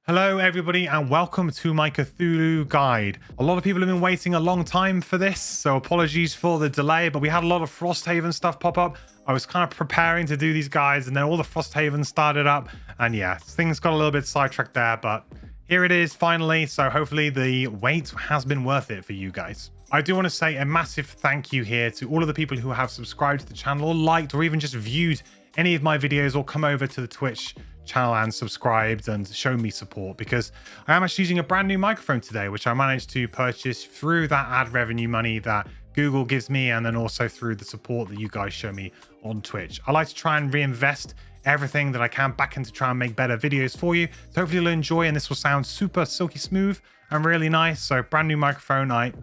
Hello everybody and welcome to my Cthulhu guide. A lot of people have been waiting a long time for this, so apologies for the delay, but we had a lot of Frosthaven stuff pop up. I was kind of preparing to do these guides and then all the Frosthaven started up and yeah, things got a little bit sidetracked there, but here it is finally, so hopefully the wait has been worth it for you guys. I do want to say a massive thank you here to all of the people who have subscribed to the channel or liked or even just viewed any of my videos or come over to the Twitch channel and subscribed and shown me support, because I am actually using a brand new microphone today, which I managed to purchase through that ad revenue money that Google gives me, and then also through the support that you guys show me on Twitch. I like to try and reinvest everything that I can back into try and make better videos for you. So hopefully you'll enjoy, and this will sound super silky smooth and really nice. So brand new microphone. I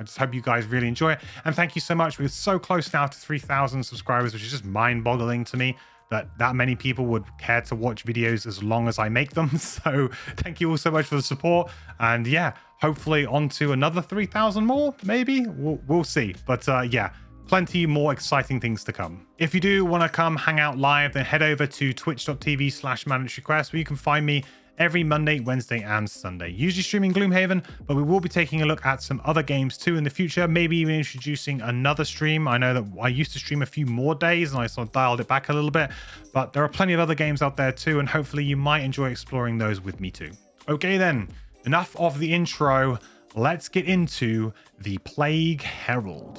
just hope you guys really enjoy it. And thank you so much. We're so close now to 3,000 subscribers, which is just mind boggling to me that many people would care to watch videos as long as I make them. So thank you all so much for the support. And yeah, hopefully on to another 3,000 more, maybe. We'll see. But yeah, plenty more exciting things to come. If you do want to come hang out live, then head over to twitch.tv/mandatoryquest, where you can find me every Monday, Wednesday, and Sunday. Usually streaming Gloomhaven, but we will be taking a look at some other games too in the future, maybe even introducing another stream. I know that I used to stream a few more days and I sort of dialed it back a little bit, but there are plenty of other games out there too, and hopefully you might enjoy exploring those with me too. Okay then, enough of the intro. Let's get into the Plague Herald.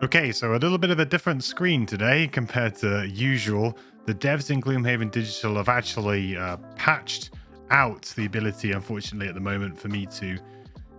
Okay, so a little bit of a different screen today compared to usual. The devs in Gloomhaven Digital have actually patched out the ability, unfortunately, at the moment for me to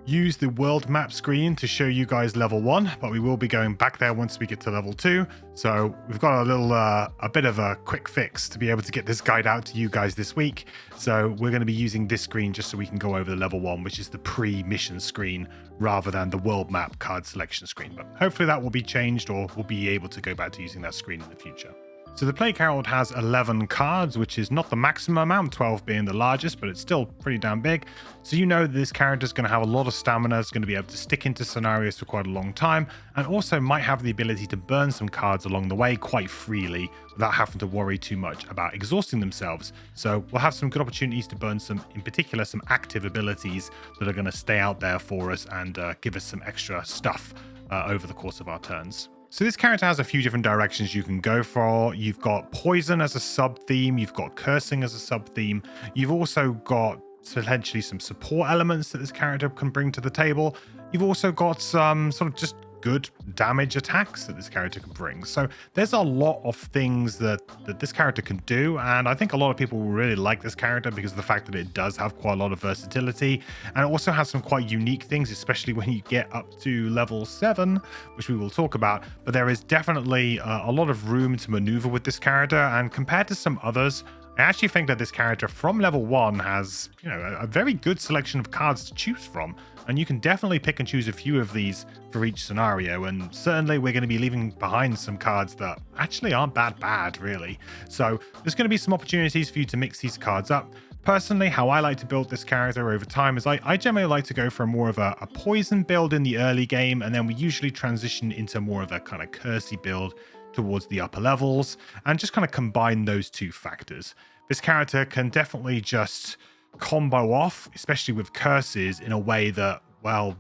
use the world map screen to show you guys level 1, but we will be going back there once we get to level 2. So we've got a bit of a quick fix to be able to get this guide out to you guys this week. So we're going to be using this screen just so we can go over the level 1, which is the pre-mission screen, rather than the world map card selection screen. But hopefully that will be changed, or we'll be able to go back to using that screen in the future. So the Plague Herald has 11 cards, which is not the maximum amount, 12 being the largest, but it's still pretty damn big. So you know that this character is going to have a lot of stamina, it's going to be able to stick into scenarios for quite a long time, and also might have the ability to burn some cards along the way quite freely without having to worry too much about exhausting themselves. So we'll have some good opportunities to burn some, in particular, some active abilities that are going to stay out there for us and give us some extra stuff over the course of our turns. So this character has a few different directions you can go for. You've got poison as a sub-theme, you've got cursing as a sub-theme, you've also got potentially some support elements that this character can bring to the table. You've also got some sort of just good damage attacks that this character can bring. So there's a lot of things that this character can do, and I think a lot of people will really like this character because of the fact that it does have quite a lot of versatility, and it also has some quite unique things, especially when you get up to level 7, which we will talk about. But there is definitely a lot of room to maneuver with this character, and compared to some others, I actually think that this character from level 1 has, a very good selection of cards to choose from, and you can definitely pick and choose a few of these for each scenario, and certainly we're going to be leaving behind some cards that actually aren't that bad, really. So there's going to be some opportunities for you to mix these cards up. Personally, how I like to build this character over time is I generally like to go for more of a poison build in the early game, and then we usually transition into more of a kind of cursey build towards the upper levels, and just kind of combine those two factors. This character can definitely just combo off, especially with curses, in a way that, well,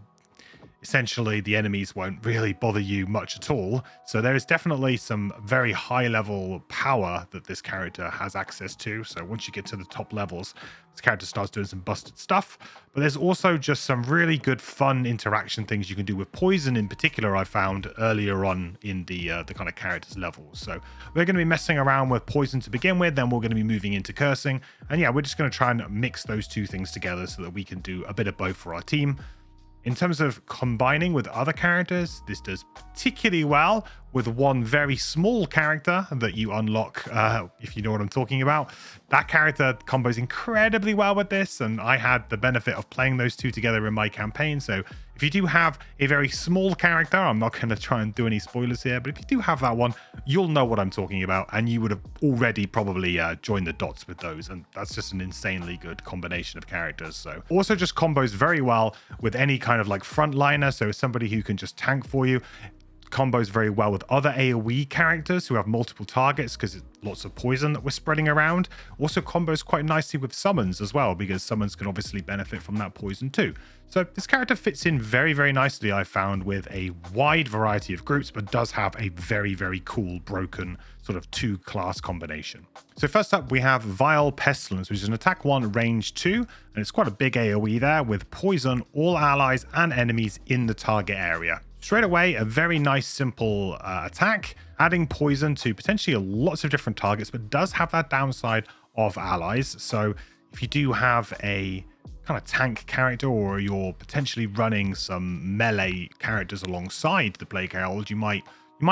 essentially the enemies won't really bother you much at all. So there is definitely some very high level power that this character has access to. So once you get to the top levels, this character starts doing some busted stuff. But there's also just some really good fun interaction things you can do with poison in particular, I found earlier on in the kind of characters levels. So we're going to be messing around with poison to begin with, then we're going to be moving into cursing. And yeah, we're just going to try and mix those two things together so that we can do a bit of both for our team. In terms of combining with other characters, this does particularly well with one very small character that you unlock, if you know what I'm talking about. That character combos incredibly well with this, and I had the benefit of playing those two together in my campaign. So if you do have a very small character, I'm not going to try and do any spoilers here, but if you do have that one, you'll know what I'm talking about, and you would have already probably joined the dots with those, and that's just an insanely good combination of characters. So also just combos very well with any kind of like frontliner, so somebody who can just tank for you. combos very well with other AoE characters who have multiple targets because it's lots of poison that we're spreading around. Also combos quite nicely with summons as well, because summons can obviously benefit from that poison too. So this character fits in very, very nicely, I found, with a wide variety of groups, but does have a very, very cool broken sort of 2-class combination. So first up, we have Vile Pestilence, which is an attack 1, range 2, and it's quite a big AoE there with poison all allies and enemies in the target area. Straight away, a very nice, simple attack, adding poison to potentially lots of different targets, but does have that downside of allies. So if you do have a kind of tank character, or you're potentially running some melee characters alongside the Plague Herald, you might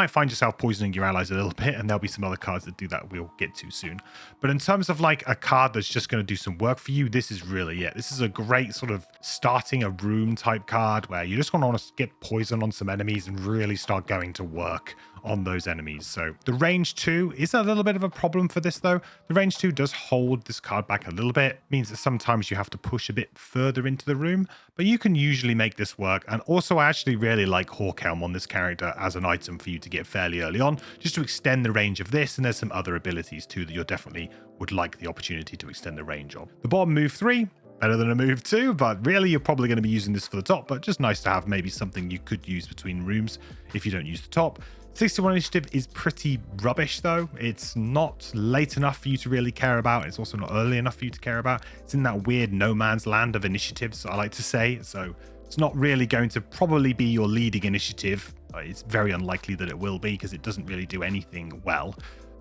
find yourself poisoning your allies a little bit, and there'll be some other cards that do that we'll get to soon. But in terms of like a card that's just going to do some work for you, this is really it. This is a great sort of starting a room type card where you just want to get poison on some enemies and really start going to work on those enemies. So the range 2 is a little bit of a problem for this though. The range 2 does hold this card back a little bit. Means that sometimes you have to push a bit further into the room, but you can usually make this work. And also I actually really like Hawk Helm on this character as an item for you to get fairly early on, just to extend the range of this. And there's some other abilities too that you definitely would like the opportunity to extend the range of. The bottom move 3, better than a move 2, but really you're probably going to be using this for the top, but just nice to have maybe something you could use between rooms if you don't use the top. 61 initiative is pretty rubbish though. It's not late enough for you to really care about. It's also not early enough for you to care about. It's in that weird no man's land of initiatives, I like to say. So it's not really going to probably be your leading initiative. It's very unlikely that it will be, because it doesn't really do anything well.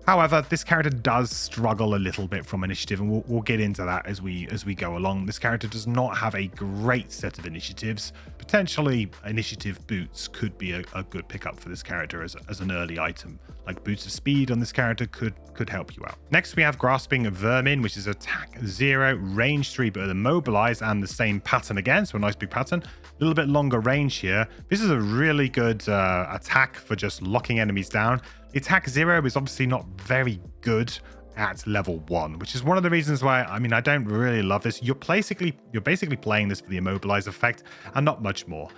However, this character does struggle a little bit from initiative, and we'll get into that as we go along. This character does not have a great set of initiatives. Potentially, initiative boots could be a good pickup for this character as an early item. Like boots of speed on this character could help you out. Next, we have Grasping Vermin, which is attack 0, range 3, but immobilized, and the same pattern again. So a nice big pattern. A little bit longer range here. This is a really good attack for just locking enemies down. The attack 0 is obviously not very good at level 1, which is one of the reasons why, I mean, I don't really love this. You're basically playing this for the immobilize effect and not much more.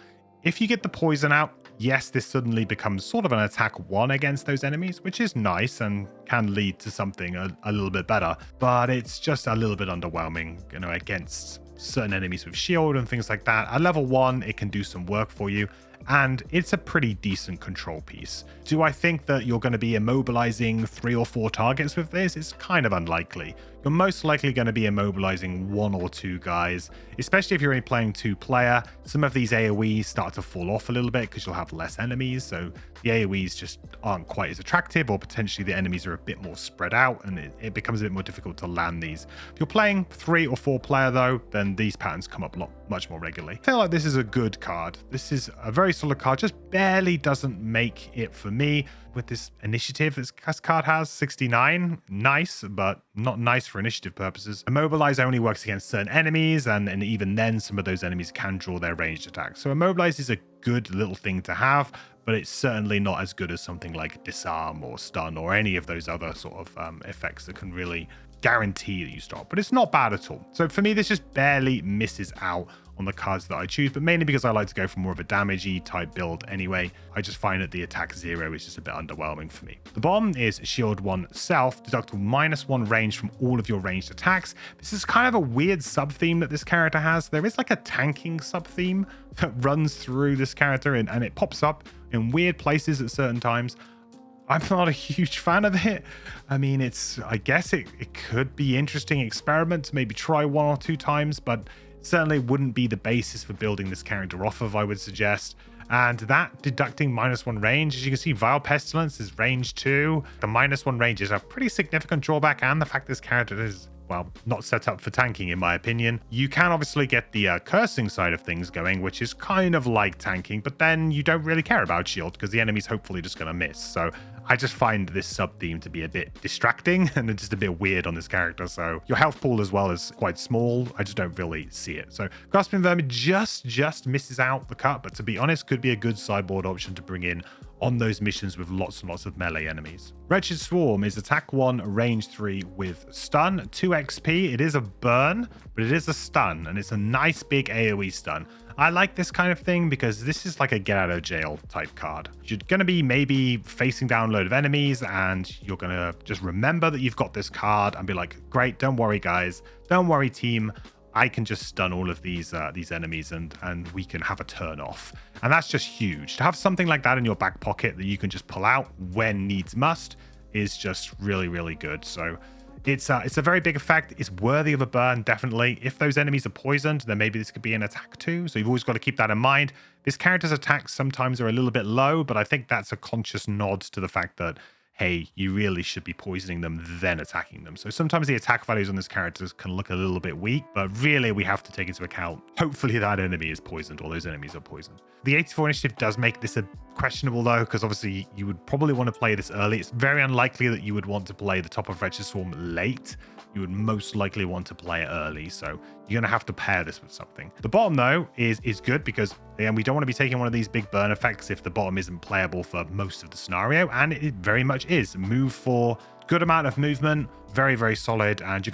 If you get the poison out, yes, this suddenly becomes sort of an attack 1 against those enemies, which is nice and can lead to something a little bit better, but it's just a little bit underwhelming, you know, against certain enemies with shield and things like that. At level 1, it can do some work for you, and it's a pretty decent control piece. Do I think that you're going to be immobilizing 3 or 4 targets with this? It's kind of unlikely. You're most likely going to be immobilizing 1 or 2 guys, especially if you're only playing 2-player. Some of these AoEs start to fall off a little bit because you'll have less enemies, so the AoEs just aren't quite as attractive, or potentially the enemies are a bit more spread out and it becomes a bit more difficult to land these. If you're playing 3 or 4-player though, then these patterns come up much more regularly. I feel like this is a good card. This is a very solid card, just barely doesn't make it for me with this initiative. This card has 69. Nice, but not nice for initiative purposes. Immobilize only works against certain enemies, and even then some of those enemies can draw their ranged attacks. So Immobilize is a good little thing to have, but it's certainly not as good as something like Disarm or Stun or any of those other sort of effects that can really guarantee that you stop. But it's not bad at all. So for me, this just barely misses out on the cards that I choose, but mainly because I like to go for more of a damagey type build anyway. I just find that the attack 0 is just a bit underwhelming for me. The bomb is Shield 1 Self, deduct -1 range from all of your ranged attacks. This is kind of a weird sub-theme that this character has. There is like a tanking sub-theme that runs through this character, and it pops up in weird places at certain times. I'm not a huge fan of it. I mean, I guess it could be interesting experiment to maybe try 1 or 2 times, but certainly wouldn't be the basis for building this character off of, I would suggest. And that deducting -1 range, as you can see, Vile Pestilence is range 2. The -1 range is a pretty significant drawback, and the fact this character is, well, not set up for tanking, in my opinion. You can obviously get the cursing side of things going, which is kind of like tanking, but then you don't really care about shield because the enemy's hopefully just going to miss. So I just find this sub-theme to be a bit distracting and just a bit weird on this character. So your health pool as well is quite small. I just don't really see it. So Grasping Vermin just misses out the cut, but to be honest, could be a good sideboard option to bring in on those missions with lots and lots of melee enemies. Wretched Swarm is attack 1, range 3 with stun, 2 XP. It is a burn, but it is a stun, and it's a nice big AoE stun. I like this kind of thing because this is like a get out of jail type card. You're going to be maybe facing down a load of enemies and you're going to just remember that you've got this card and be like, great, don't worry guys, don't worry team, I can just stun all of these enemies and we can have a turn off. And that's just huge. To have something like that in your back pocket that you can just pull out when needs must is just really, really good. So it's a very big effect. It's worthy of a burn, definitely. If those enemies are poisoned, then maybe this could be an attack too. So you've always got to keep that in mind. This character's attacks sometimes are a little bit low, but I think that's a conscious nod to the fact that, hey, you really should be poisoning them, then attacking them. So sometimes the attack values on this character can look a little bit weak, but really we have to take into account, hopefully that enemy is poisoned or those enemies are poisoned. The 84 initiative does make this a questionable though, because obviously you would probably want to play this early. It's very unlikely that you would want to play the top of Wretched Swarm late. You would most likely want to play it early, so you're going to have to pair this with something. The bottom though is good because again, we don't want to be taking one of these big burn effects if the bottom isn't playable for most of the scenario, and it very much is. Move for good amount of movement, very, very solid, and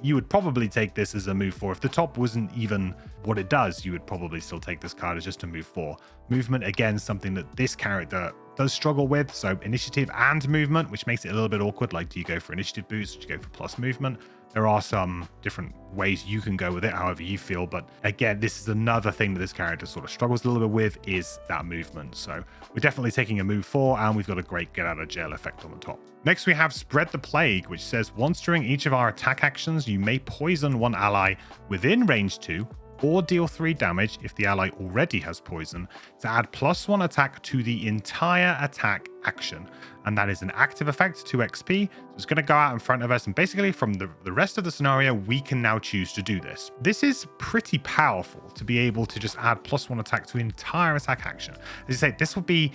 you would probably take this as a move 4. If the top wasn't even what it does, you would probably still take this card as just a move 4. Movement, again, something that this character does struggle with, so initiative and movement, which makes it a little bit awkward. Like, do you go for initiative boost? Do you go for plus movement? There are some different ways you can go with it, however you feel. But again, this is another thing that this character sort of struggles a little bit with, is that movement. So we're definitely taking a move 4, and we've got a great get out of jail effect on the top. Next, we have Spread the Plague, which says once during each of our attack actions, you may poison one ally within range 2 or deal 3 damage if the ally already has poison to add +1 attack to the entire attack action. And that is an active effect, 2 XP. So it's going to go out in front of us, and basically from the rest of the scenario, we can now choose to do this. This is pretty powerful to be able to just add +1 attack to the entire attack action. As you say, this would be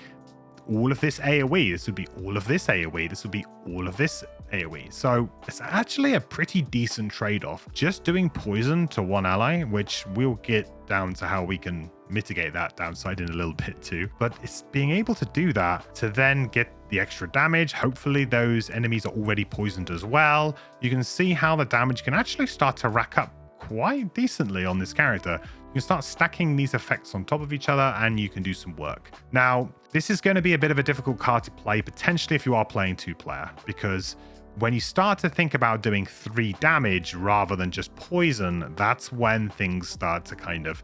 all of this AoE, this would be all of this AoE, this would be all of this AoE. So it's actually a pretty decent trade-off. Just doing poison to one ally, which we'll get down to how we can mitigate that downside in a little bit too. But it's being able to do that to then get the extra damage. Hopefully those enemies are already poisoned as well. You can see how the damage can actually start to rack up quite decently on this character. You can start stacking these effects on top of each other and you can do some work. Now, this is going to be a bit of a difficult card to play, potentially if you are playing 2-player, because when you start to think about doing 3 damage rather than just poison, that's when things start to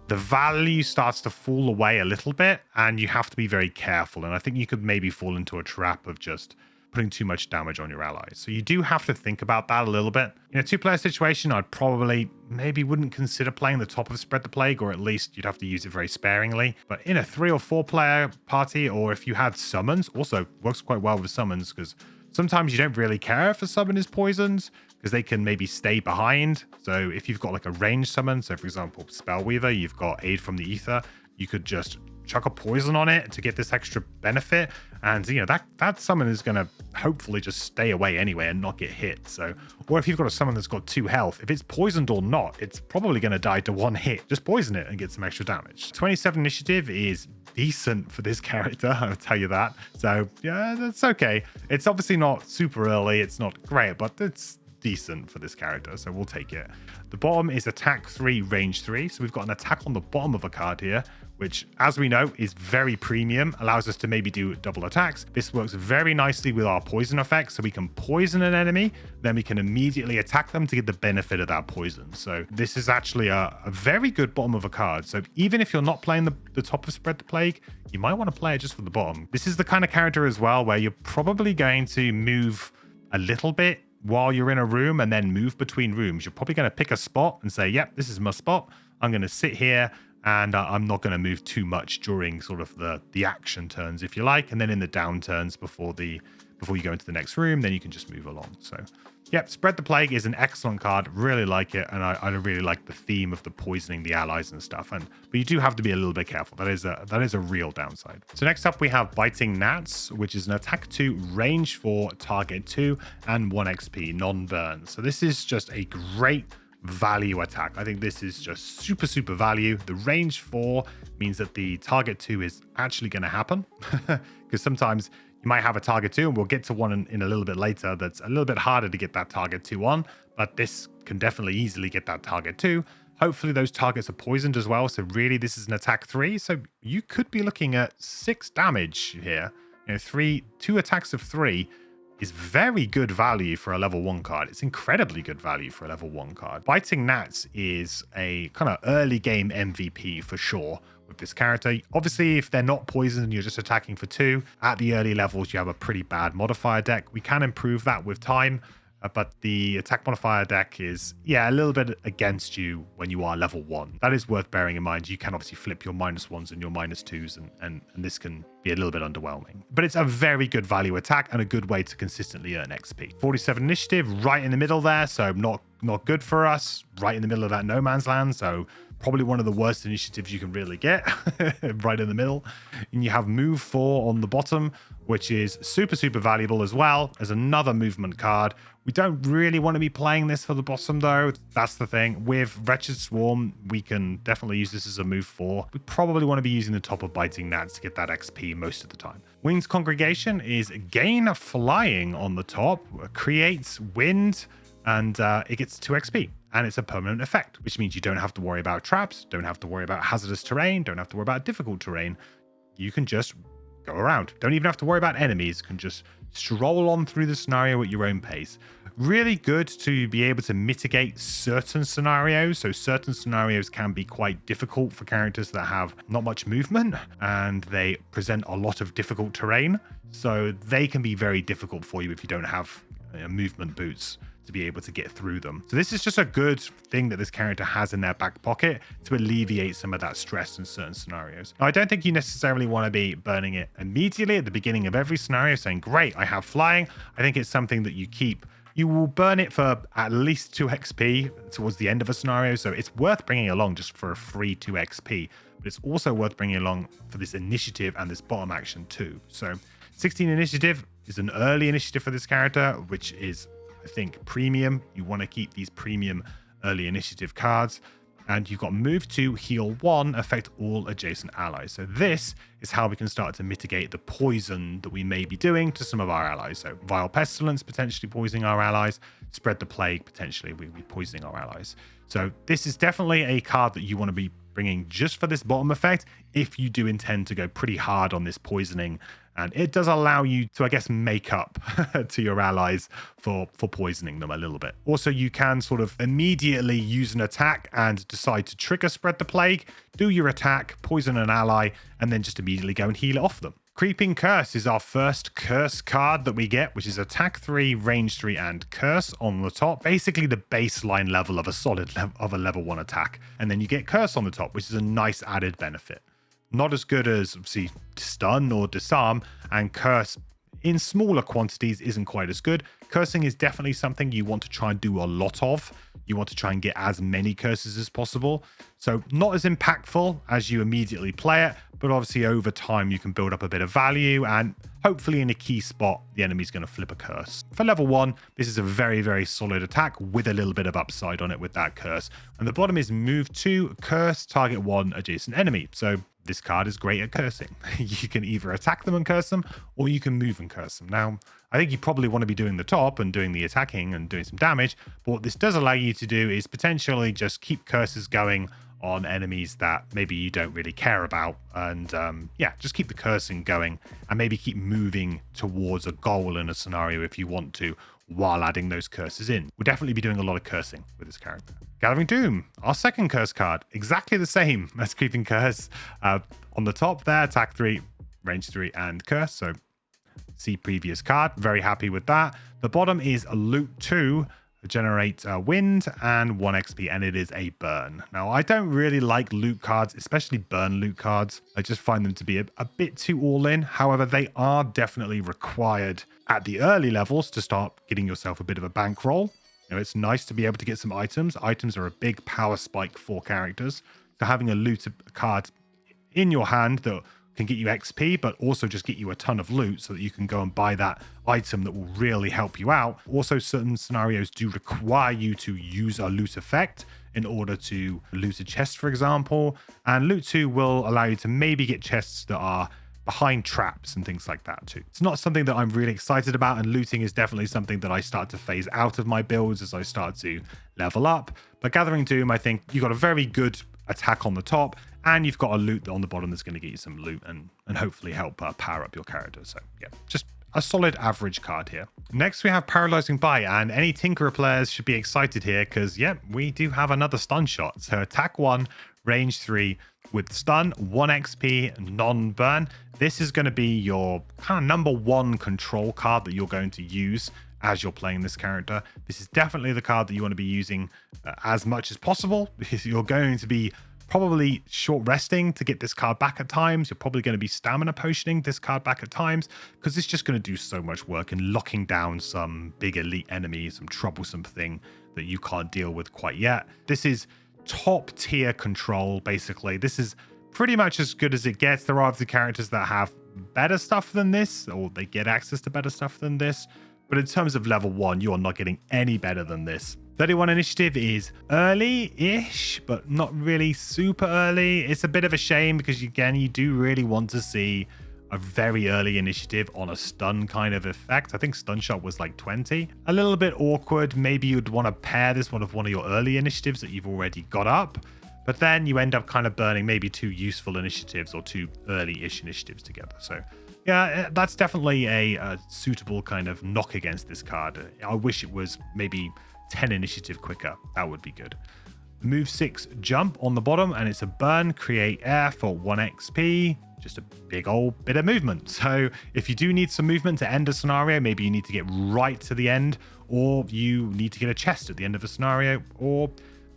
the value starts to fall away a little bit, and you have to be very careful. And I think you could maybe fall into a trap of just putting too much damage on your allies. So you do have to think about that a little bit. In a 2-player situation, I'd probably wouldn't consider playing the top of Spread the Plague, or at least you'd have to use it very sparingly. But in a 3 or 4-player party, or if you had summons, also works quite well with summons, because sometimes you don't really care if a summon is poisoned, because they can maybe stay behind. So if you've got like a ranged summon, so for example, Spellweaver, you've got Aid from the Ether, you could just chuck a poison on it to get this extra benefit, and that summon is going to hopefully just stay away anyway and not get hit. So, or if you've got a summon that's got 2 health, if it's poisoned or not, it's probably going to die to 1 hit. Just poison it and get some extra damage. 27 initiative is decent for this character, I'll tell you that. So yeah, that's okay. It's obviously not super early, it's not great, but it's decent for this character, so we'll take it. The bottom is attack 3, range 3. So we've got an attack on the bottom of a card here, which, as we know, is very premium, allows us to maybe do double attacks. This works very nicely with our poison effect, so we can poison an enemy, then we can immediately attack them to get the benefit of that poison. So this is actually a very good bottom of a card. So even if you're not playing the top of Spread the Plague, you might want to play it just for the bottom. This is the kind of character as well where you're probably going to move a little bit while you're in a room and then move between rooms. You're probably going to pick a spot and say, yep, this is my spot. I'm going to sit here, and I'm not going to move too much during sort of the action turns, if you like. And then in the down turns before you go into the next room, then you can just move along. So yep, Spread the Plague is an excellent card. Really like it. And I really like the theme of the poisoning the allies and stuff. But you do have to be a little bit careful. That is a real downside. So next up we have Biting Gnats, which is an attack 2, range 4, target 2, and 1 XP, non-burn. So this is just a great value attack. I think this is just super value. The range 4 means that the target 2 is actually going to happen, because sometimes you might have a target 2, and we'll get to one in a little bit later, that's a little bit harder to get that target 2 on, but this can definitely easily get that target too. Hopefully those targets are poisoned as well. So really this is an attack 3. So you could be looking at 6 damage here. You know, 2 attacks of 3 is very good value for a level 1 card. It's incredibly good value for a level 1 card. Biting Gnats is a kind of early game MVP for sure with this character. Obviously, if they're not poisoned and you're just attacking for 2, at the early levels, you have a pretty bad modifier deck. We can improve that with time, but the attack modifier deck is, yeah, a little bit against you when you are level 1. That is worth bearing in mind. You can obviously flip your -1s and your -2s, and this can be a little bit underwhelming. But it's a very good value attack and a good way to consistently earn XP. 47 initiative, right in the middle there, so not good for us. Right in the middle of that no man's land, so probably one of the worst initiatives you can really get. Right in the middle. And you have move 4 on the bottom, which is super valuable as well as another movement card. We don't really want to be playing this for the bottom though. That's the thing. With Wretched Swarm, we can definitely use this as a move 4. We probably want to be using the top of Biting Gnats to get that XP most of the time. Winged Congregation is gain flying on the top, creates wind, and it gets 2 XP. And it's a permanent effect, which means you don't have to worry about traps, don't have to worry about hazardous terrain, don't have to worry about difficult terrain. You can just go around. Don't even have to worry about enemies. You can just stroll on through the scenario at your own pace. Really good to be able to mitigate certain scenarios. So certain scenarios can be quite difficult for characters that have not much movement and they present a lot of difficult terrain. So they can be very difficult for you if you don't have movement boots to be able to get through them. So this is just a good thing that this character has in their back pocket to alleviate some of that stress in certain scenarios. Now, I don't think you necessarily want to be burning it immediately at the beginning of every scenario saying, great, I have flying. I think it's something that you keep. You will burn it for at least 2 XP towards the end of a scenario. So it's worth bringing along just for a free 2 XP, but it's also worth bringing along for this initiative and this bottom action too. So 16 initiative is an early initiative for this character, which is, I think, premium. You want to keep these premium early initiative cards. And you've got move 2, heal 1, affect all adjacent allies. So this is how we can start to mitigate the poison that we may be doing to some of our allies. So Vile Pestilence potentially poisoning our allies, Spread the Plague potentially we'll be poisoning our allies. So this is definitely a card that you want to be bringing just for this bottom effect if you do intend to go pretty hard on this poisoning. And it does allow you to, I guess, make up to your allies for poisoning them a little bit. Also, you can sort of immediately use an attack and decide to trigger Spread the Plague, do your attack, poison an ally, and then just immediately go and heal it off them. Creeping Curse is our first curse card that we get, which is attack 3, range 3, and curse on the top. Basically the baseline level of a solid of a level 1 attack. And then you get curse on the top, which is a nice added benefit. Not as good as, obviously, stun or disarm, and curse in smaller quantities isn't quite as good. Cursing is definitely something you want to try and do a lot of. You want to try and get as many curses as possible. So not as impactful as you immediately play it, but obviously over time you can build up a bit of value, and hopefully in a key spot, the enemy's going to flip a curse. For level 1, this is a very solid attack with a little bit of upside on it with that curse. And the bottom is move 2, curse, target 1 adjacent enemy. So this card is great at cursing. You can either attack them and curse them, or you can move and curse them. Now, I think you probably want to be doing the top and doing the attacking and doing some damage, but what this does allow you to do is potentially just keep curses going on enemies that maybe you don't really care about, and yeah, just keep the cursing going and maybe keep moving towards a goal in a scenario if you want to, while adding those curses in. We'll definitely be doing a lot of cursing with this character. Gathering Doom, our second curse card, exactly the same as Creeping Curse. On the top there, attack 3, range 3, and curse. So see previous card. Very happy with that. The bottom is a loot 2, generate wind and 1 XP, and it is a burn. Now, I don't really like loot cards, especially burn loot cards. I just find them to be a bit too all-in. However, they are definitely required at the early levels to start getting yourself a bit of a bankroll. You know, it's nice to be able to get some items. Items are a big power spike for characters. So having a loot card in your hand that can get you XP, but also just get you a ton of loot so that you can go and buy that item that will really help you out. Also, certain scenarios do require you to use a loot effect in order to loot a chest, for example. And loot 2 will allow you to maybe get chests that are behind traps and things like that too. It's not something that I'm really excited about, and looting is definitely something that I start to phase out of my builds as I start to level up. But Gathering Doom, I think you've got a very good attack on the top, and you've got a loot on the bottom that's going to get you some loot and hopefully help power up your character. So yeah, just a solid average card here. Next, we have Paralyzing Bite, and any Tinkerer players should be excited here because, yeah, we do have another stun shot. So attack 1, range 3 with stun, 1 XP, non-burn. This is going to be your kind of number 1 control card that you're going to use as you're playing this character. This is definitely the card that you want to be using as much as possible, because you're going to be probably short resting to get this card back at times. You're probably going to be stamina potioning this card back at times, because it's just going to do so much work in locking down some big elite enemy, some troublesome thing that you can't deal with quite yet. This is top tier control, basically. This is pretty much as good as it gets. There are other characters that have better stuff than this, or they get access to better stuff than this. But in terms of level 1, you are not getting any better than this. 31 initiative is early-ish, but not really super early. It's a bit of a shame because, again, you do really want to see a very early initiative on a stun kind of effect. I think stun shot was like 20. A little bit awkward. Maybe you'd want to pair this with one of your early initiatives that you've already got up. But then you end up kind of burning maybe 2 useful initiatives or 2 early-ish initiatives together. So yeah, that's definitely a suitable kind of knock against this card. I wish it was maybe 10 initiative quicker. That would be good. Move 6 jump on the bottom, and it's a burn. Create air for 1 XP. Just a big old bit of movement. So if you do need some movement to end a scenario, maybe you need to get right to the end, or you need to get a chest at the end of a scenario, or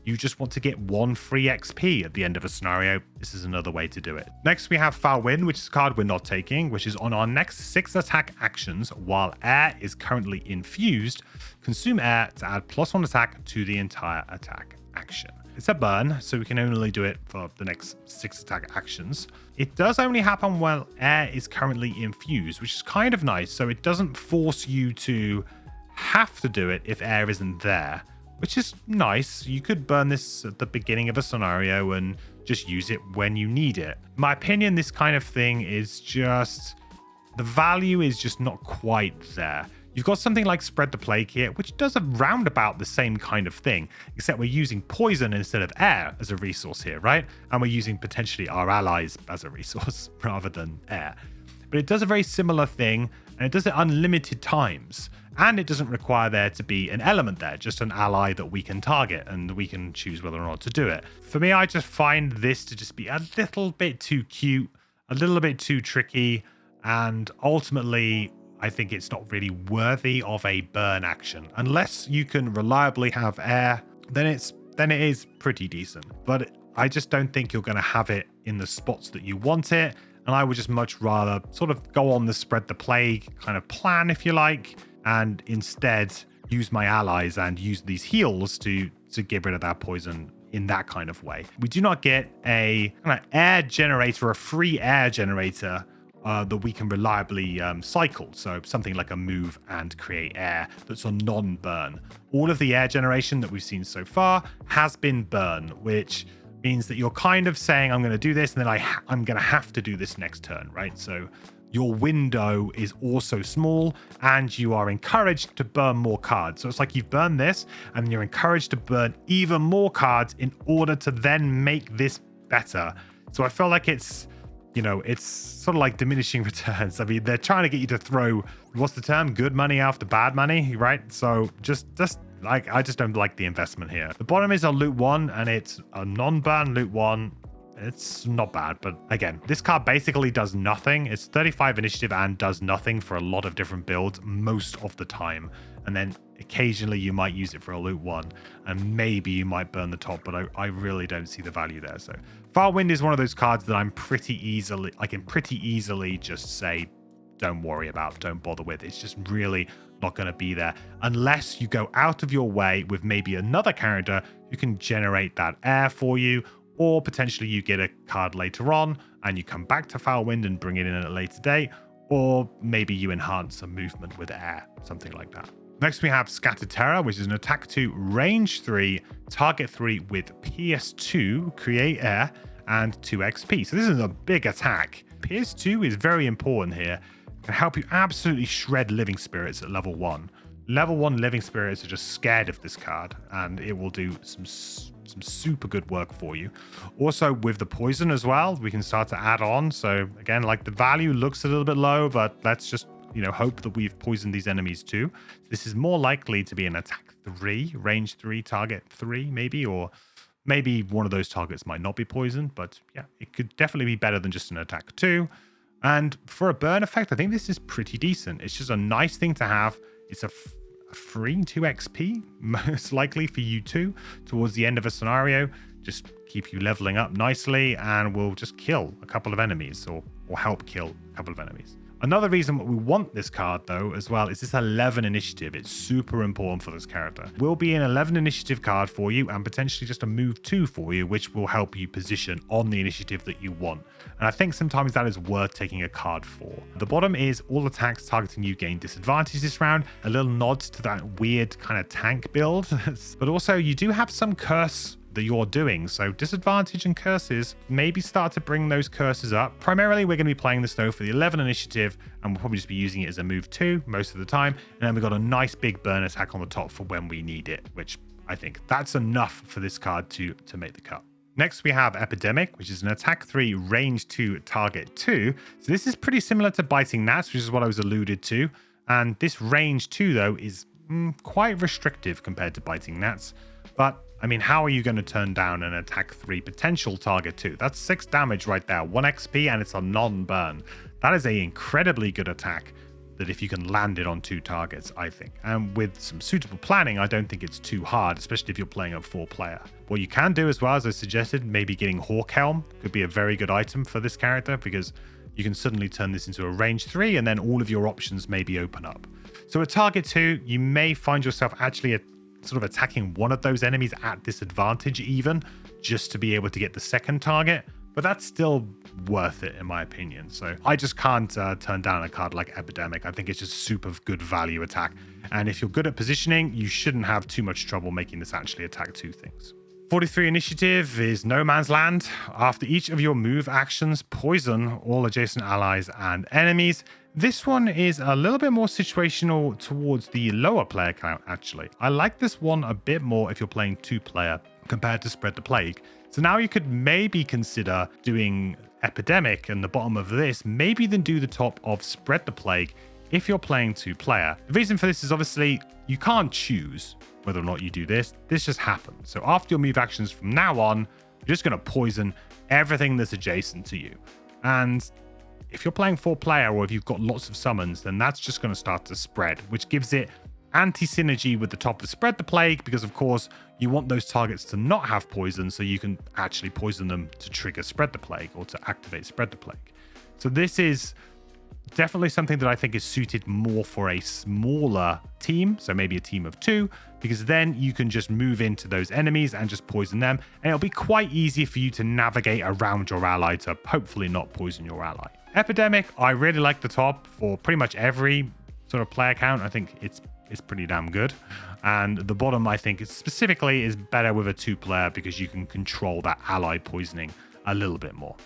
you just want to get 1 free XP at the end of a scenario. This is another way to do it. Next, we have Foul Wind, which is a card we're not taking, which is on our next 6 attack actions. While air is currently infused, consume air to add +1 attack to the entire attack action. It's a burn, so we can only do it for the next 6 attack actions. It does only happen while air is currently infused, which is kind of nice. So it doesn't force you to have to do it if air isn't there, which is nice. You could burn this at the beginning of a scenario and just use it when you need it. In my opinion, this kind of thing is just, the value is just not quite there. You've got something like Spread the Plague here, which does a roundabout the same kind of thing, except we're using poison instead of air as a resource here, right? And we're using potentially our allies as a resource rather than air. But it does a very similar thing, and it does it unlimited times. And it doesn't require there to be an element there, just an ally that we can target, and we can choose whether or not to do it. For me, I just find this to just be a little bit too cute, a little bit too tricky, and ultimately, I think it's not really worthy of a burn action. Unless you can reliably have air, then it is pretty decent. But I just don't think you're going to have it in the spots that you want it. And I would just much rather sort of go on the Spread the Plague kind of plan, if you like, and instead use my allies and use these heals to get rid of that poison in that kind of way. We do not get a kind of air generator, a free air generator that we can reliably cycle. So something like a move and create air that's a non-burn. All of the air generation that we've seen so far has been burn, which means that you're kind of saying, I'm going to do this, and then I'm going to have to do this next turn, right? So your window is also small, and you are encouraged to burn more cards. So it's like you've burned this, and you're encouraged to burn even more cards in order to then make this better. So I feel like it's, you know, it's sort of like diminishing returns. I mean, they're trying to get you to throw, what's the term? Good money after bad money, right? So just like, I just don't like the investment here. The bottom is a loot 1, and it's a non-burn loot 1. It's not bad, but again, this card basically does nothing. It's 35 initiative and does nothing for a lot of different builds most of the time. And then occasionally you might use it for a loot 1, and maybe you might burn the top, but I really don't see the value there. So Far Wind is one of those cards that I can pretty easily just say, don't worry about, don't bother with. It's just really not going to be there unless you go out of your way with maybe another character who can generate that air for you, or potentially you get a card later on and you come back to Foul Wind and bring it in at a later date, or maybe you enhance some movement with air, something like that. Next, we have Scattered Terror, which is an attack 2, range 3, target 3 with PS2, create air, and 2 XP. So this is a big attack. Pierce 2 is very important here. It can help you absolutely shred living spirits at level 1. Level 1 living spirits are just scared of this card, and it will do some super good work for you. Also, with the poison as well, we can start to add on. So again, like, the value looks a little bit low, but let's just, you know, hope that we've poisoned these enemies too. This is more likely to be an attack 3, range 3, target 3 maybe, or maybe one of those targets might not be poisoned, but yeah, it could definitely be better than just an attack 2. And for a burn effect, I think this is pretty decent. It's just a nice thing to have. It's a free 2 XP, most likely for you too, towards the end of a scenario. Just keep you leveling up nicely, and we'll just kill a couple of enemies, or help kill a couple of enemies. Another reason we want this card, though, as well, is this 11 initiative. It's super important for this character. Will be an 11 initiative card for you, and potentially just a move 2 for you, which will help you position on the initiative that you want. And I think sometimes that is worth taking a card for. The bottom is all attacks targeting you gain disadvantage this round. A little nod to that weird kind of tank build. But also, you do have some curse that you're doing, so disadvantage and curses, maybe start to bring those curses up. Primarily, we're going to be playing this though for the 11 initiative, and we'll probably just be using it as a move 2 most of the time. And then we've got a nice big burn attack on the top for when we need it, which I think that's enough for this card to make the cut. Next, we have Epidemic, which is an attack 3, range 2, target 2. So this is pretty similar to Biting Gnats, which is what I was alluded to. And this range 2 though is quite restrictive compared to Biting Gnats. But I mean, how are you going to turn down an attack 3 potential target 2? That's 6 damage right there, 1 XP, and it's a non-burn. That is an incredibly good attack that if you can land it on 2 targets, I think. And with some suitable planning, I don't think it's too hard, especially if you're playing a 4-player. What you can do as well, as I suggested, maybe getting Hawk Helm could be a very good item for this character, because you can suddenly turn this into a range 3, and then all of your options maybe open up. So at target 2, you may find yourself actually sort of attacking one of those enemies at disadvantage even, just to be able to get the second target, but that's still worth it in my opinion. So I just can't turn down a card like Epidemic. I think it's just super good value attack, and if you're good at positioning, you shouldn't have too much trouble making this actually attack 2 things. 43 initiative is No Man's Land. After each of your move actions, poison all adjacent allies and enemies. This one is a little bit more situational towards the lower player count, actually. I like this one a bit more if you're playing 2-player compared to Spread the Plague. So now you could maybe consider doing Epidemic and the bottom of this, maybe then do the top of Spread the Plague if you're playing 2-player. The reason for this is obviously you can't choose whether or not you do this. This just happens. So after your move actions from now on, you're just going to poison everything that's adjacent to you. And if you're playing 4-player, or if you've got lots of summons, then that's just going to start to spread, which gives it anti-synergy with the top of Spread the Plague, because of course you want those targets to not have poison, so you can actually poison them to trigger Spread the Plague, or to activate Spread the Plague. So this is definitely something that I think is suited more for a smaller team, so maybe a team of 2, because then you can just move into those enemies and just poison them, and it'll be quite easy for you to navigate around your ally to hopefully not poison your ally. Epidemic, I really like the top for pretty much every sort of player count. I think it's pretty damn good. And the bottom, I think, specifically is better with a 2-player, because you can control that ally poisoning a little bit more.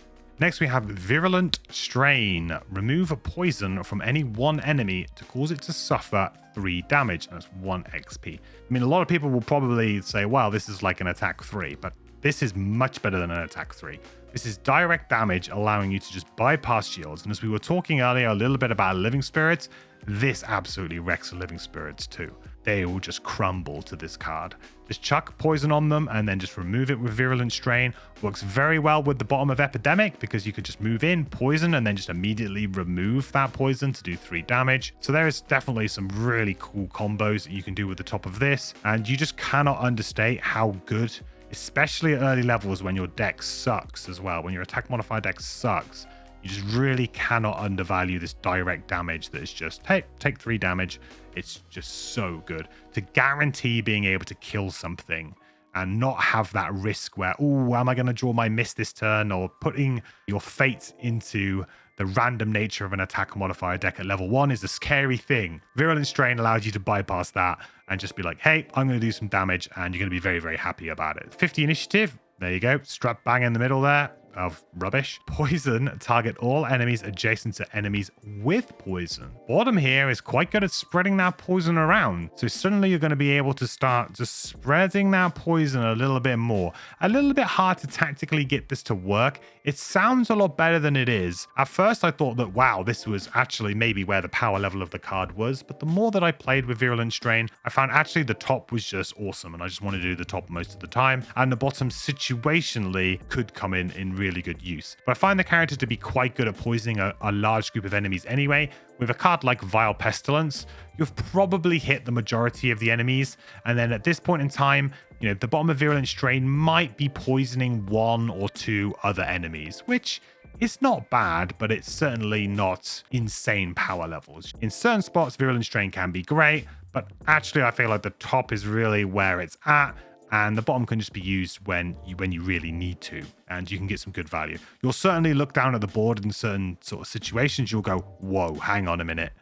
Next, we have Virulent Strain. Remove a poison from any one enemy to cause it to suffer 3 damage. And that's 1 XP. I mean, a lot of people will probably say, wow, this is like an attack 3, but this is much better than an attack 3. This is direct damage, allowing you to just bypass shields. And as we were talking earlier a little bit about living spirits, this absolutely wrecks living spirits too. They will just crumble to this card. Just chuck poison on them and then just remove it with Virulent Strain. Works very well with the bottom of Epidemic, because you could just move in, poison, and then just immediately remove that poison to do 3 damage. So there is definitely some really cool combos that you can do with the top of this. And you just cannot understate how good, especially at early levels when your deck sucks as well, when your attack modifier deck sucks, you just really cannot undervalue this direct damage that is just, hey, take 3 damage. It's just so good to guarantee being able to kill something and not have that risk where, oh, am I going to draw my miss this turn, or putting your fate into the random nature of an attack modifier deck at level 1 is a scary thing. Virulent Strain allows you to bypass that and just be like, hey, I'm going to do some damage, and you're going to be very, very happy about it. 50 initiative. There you go. Strap bang in the middle there. of rubbish. Poison, target all enemies adjacent to enemies with poison. Boredom here is quite good at spreading that poison around. So suddenly you're going to be able to start just spreading that poison a little bit more. A little bit hard to tactically get this to work. It sounds a lot better than it is. At first I thought that, wow, this was actually maybe where the power level of the card was. But the more that I played with Virulent Strain, I found actually the top was just awesome. And I just want to do the top most of the time. And the bottom situationally could come in really good use. But I find the character to be quite good at poisoning a large group of enemies anyway. With a card like Vile Pestilence, you've probably hit the majority of the enemies. And then at this point in time, you know, the bottom of Virulent Strain might be poisoning one or two other enemies, which is not bad, but it's certainly not insane power levels. In certain spots, Virulent Strain can be great, but actually I feel like the top is really where it's at. And the bottom can just be used when you really need to, and you can get some good value. You'll certainly look down at the board in certain sort of situations. You'll go, whoa, hang on a minute.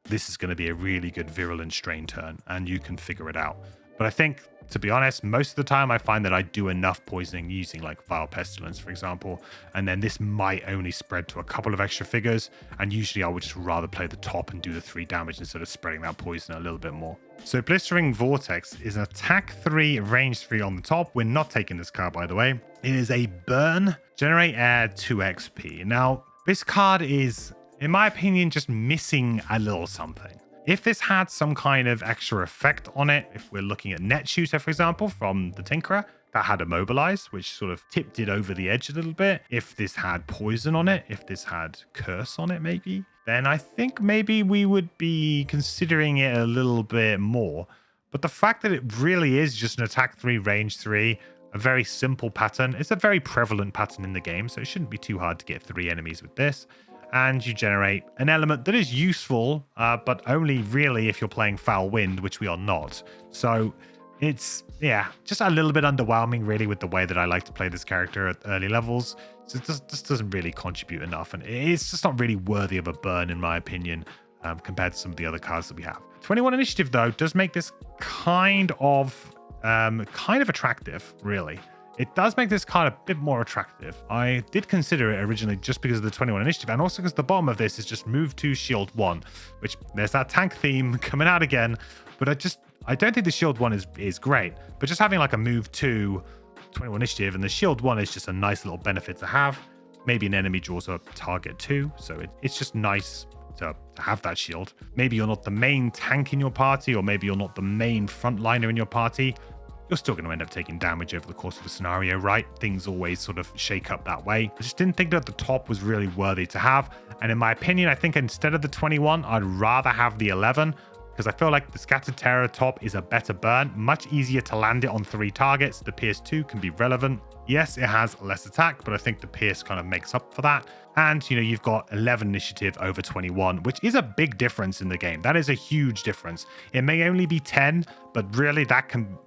This is going to be a really good Virulent Strain turn, and you can figure it out. But I think, to be honest, most of the time I find that I do enough poisoning using like Vile Pestilence, for example, and then this might only spread to a couple of extra figures, and usually I would just rather play the top and do the 3 damage instead of spreading that poison a little bit more. So Blistering Vortex is an attack 3, range 3 on the top. We're not taking this card, by the way. It is a burn, generate air 2 XP. Now, this card is, in my opinion, just missing a little something. If this had some kind of extra effect on it, if we're looking at Net Shooter, for example, from the Tinkerer, that had Immobilize, which sort of tipped it over the edge a little bit. If this had Poison on it, if this had Curse on it, maybe, then I think maybe we would be considering it a little bit more. But the fact that it really is just an attack 3, range 3, a very simple pattern. It's a very prevalent pattern in the game, so it shouldn't be too hard to get 3 enemies with this. And you generate an element that is useful, but only really if you're playing Foul Wind, which we are not. So it's, yeah, just a little bit underwhelming, really, with the way that I like to play this character at early levels. So it just doesn't really contribute enough. And it's just not really worthy of a burn, in my opinion, compared to some of the other cards that we have. 21 Initiative, though, does make this kind of attractive, really. It does make this card a bit more attractive. I did consider it originally just because of the 21 Initiative, and also because the bottom of this is just move 2, shield 1, which there's that tank theme coming out again. But I don't think the shield 1 is great. But just having like a move 2, 21 Initiative, and the shield 1 is just a nice little benefit to have. Maybe an enemy draws a target too, so it's just nice to have that shield. Maybe you're not the main tank in your party, or maybe you're not the main frontliner in your party. You're still going to end up taking damage over the course of the scenario, right? Things always sort of shake up that way. I just didn't think that the top was really worthy to have. And in my opinion, I think instead of the 21, I'd rather have the 11, because I feel like the Scattered Terror top is a better burn, much easier to land it on 3 targets. The Pierce 2 can be relevant. Yes, it has less attack, but I think the Pierce kind of makes up for that. And, you know, you've got 11 initiative over 21, which is a big difference in the game. That is a huge difference. It may only be 10, but really that can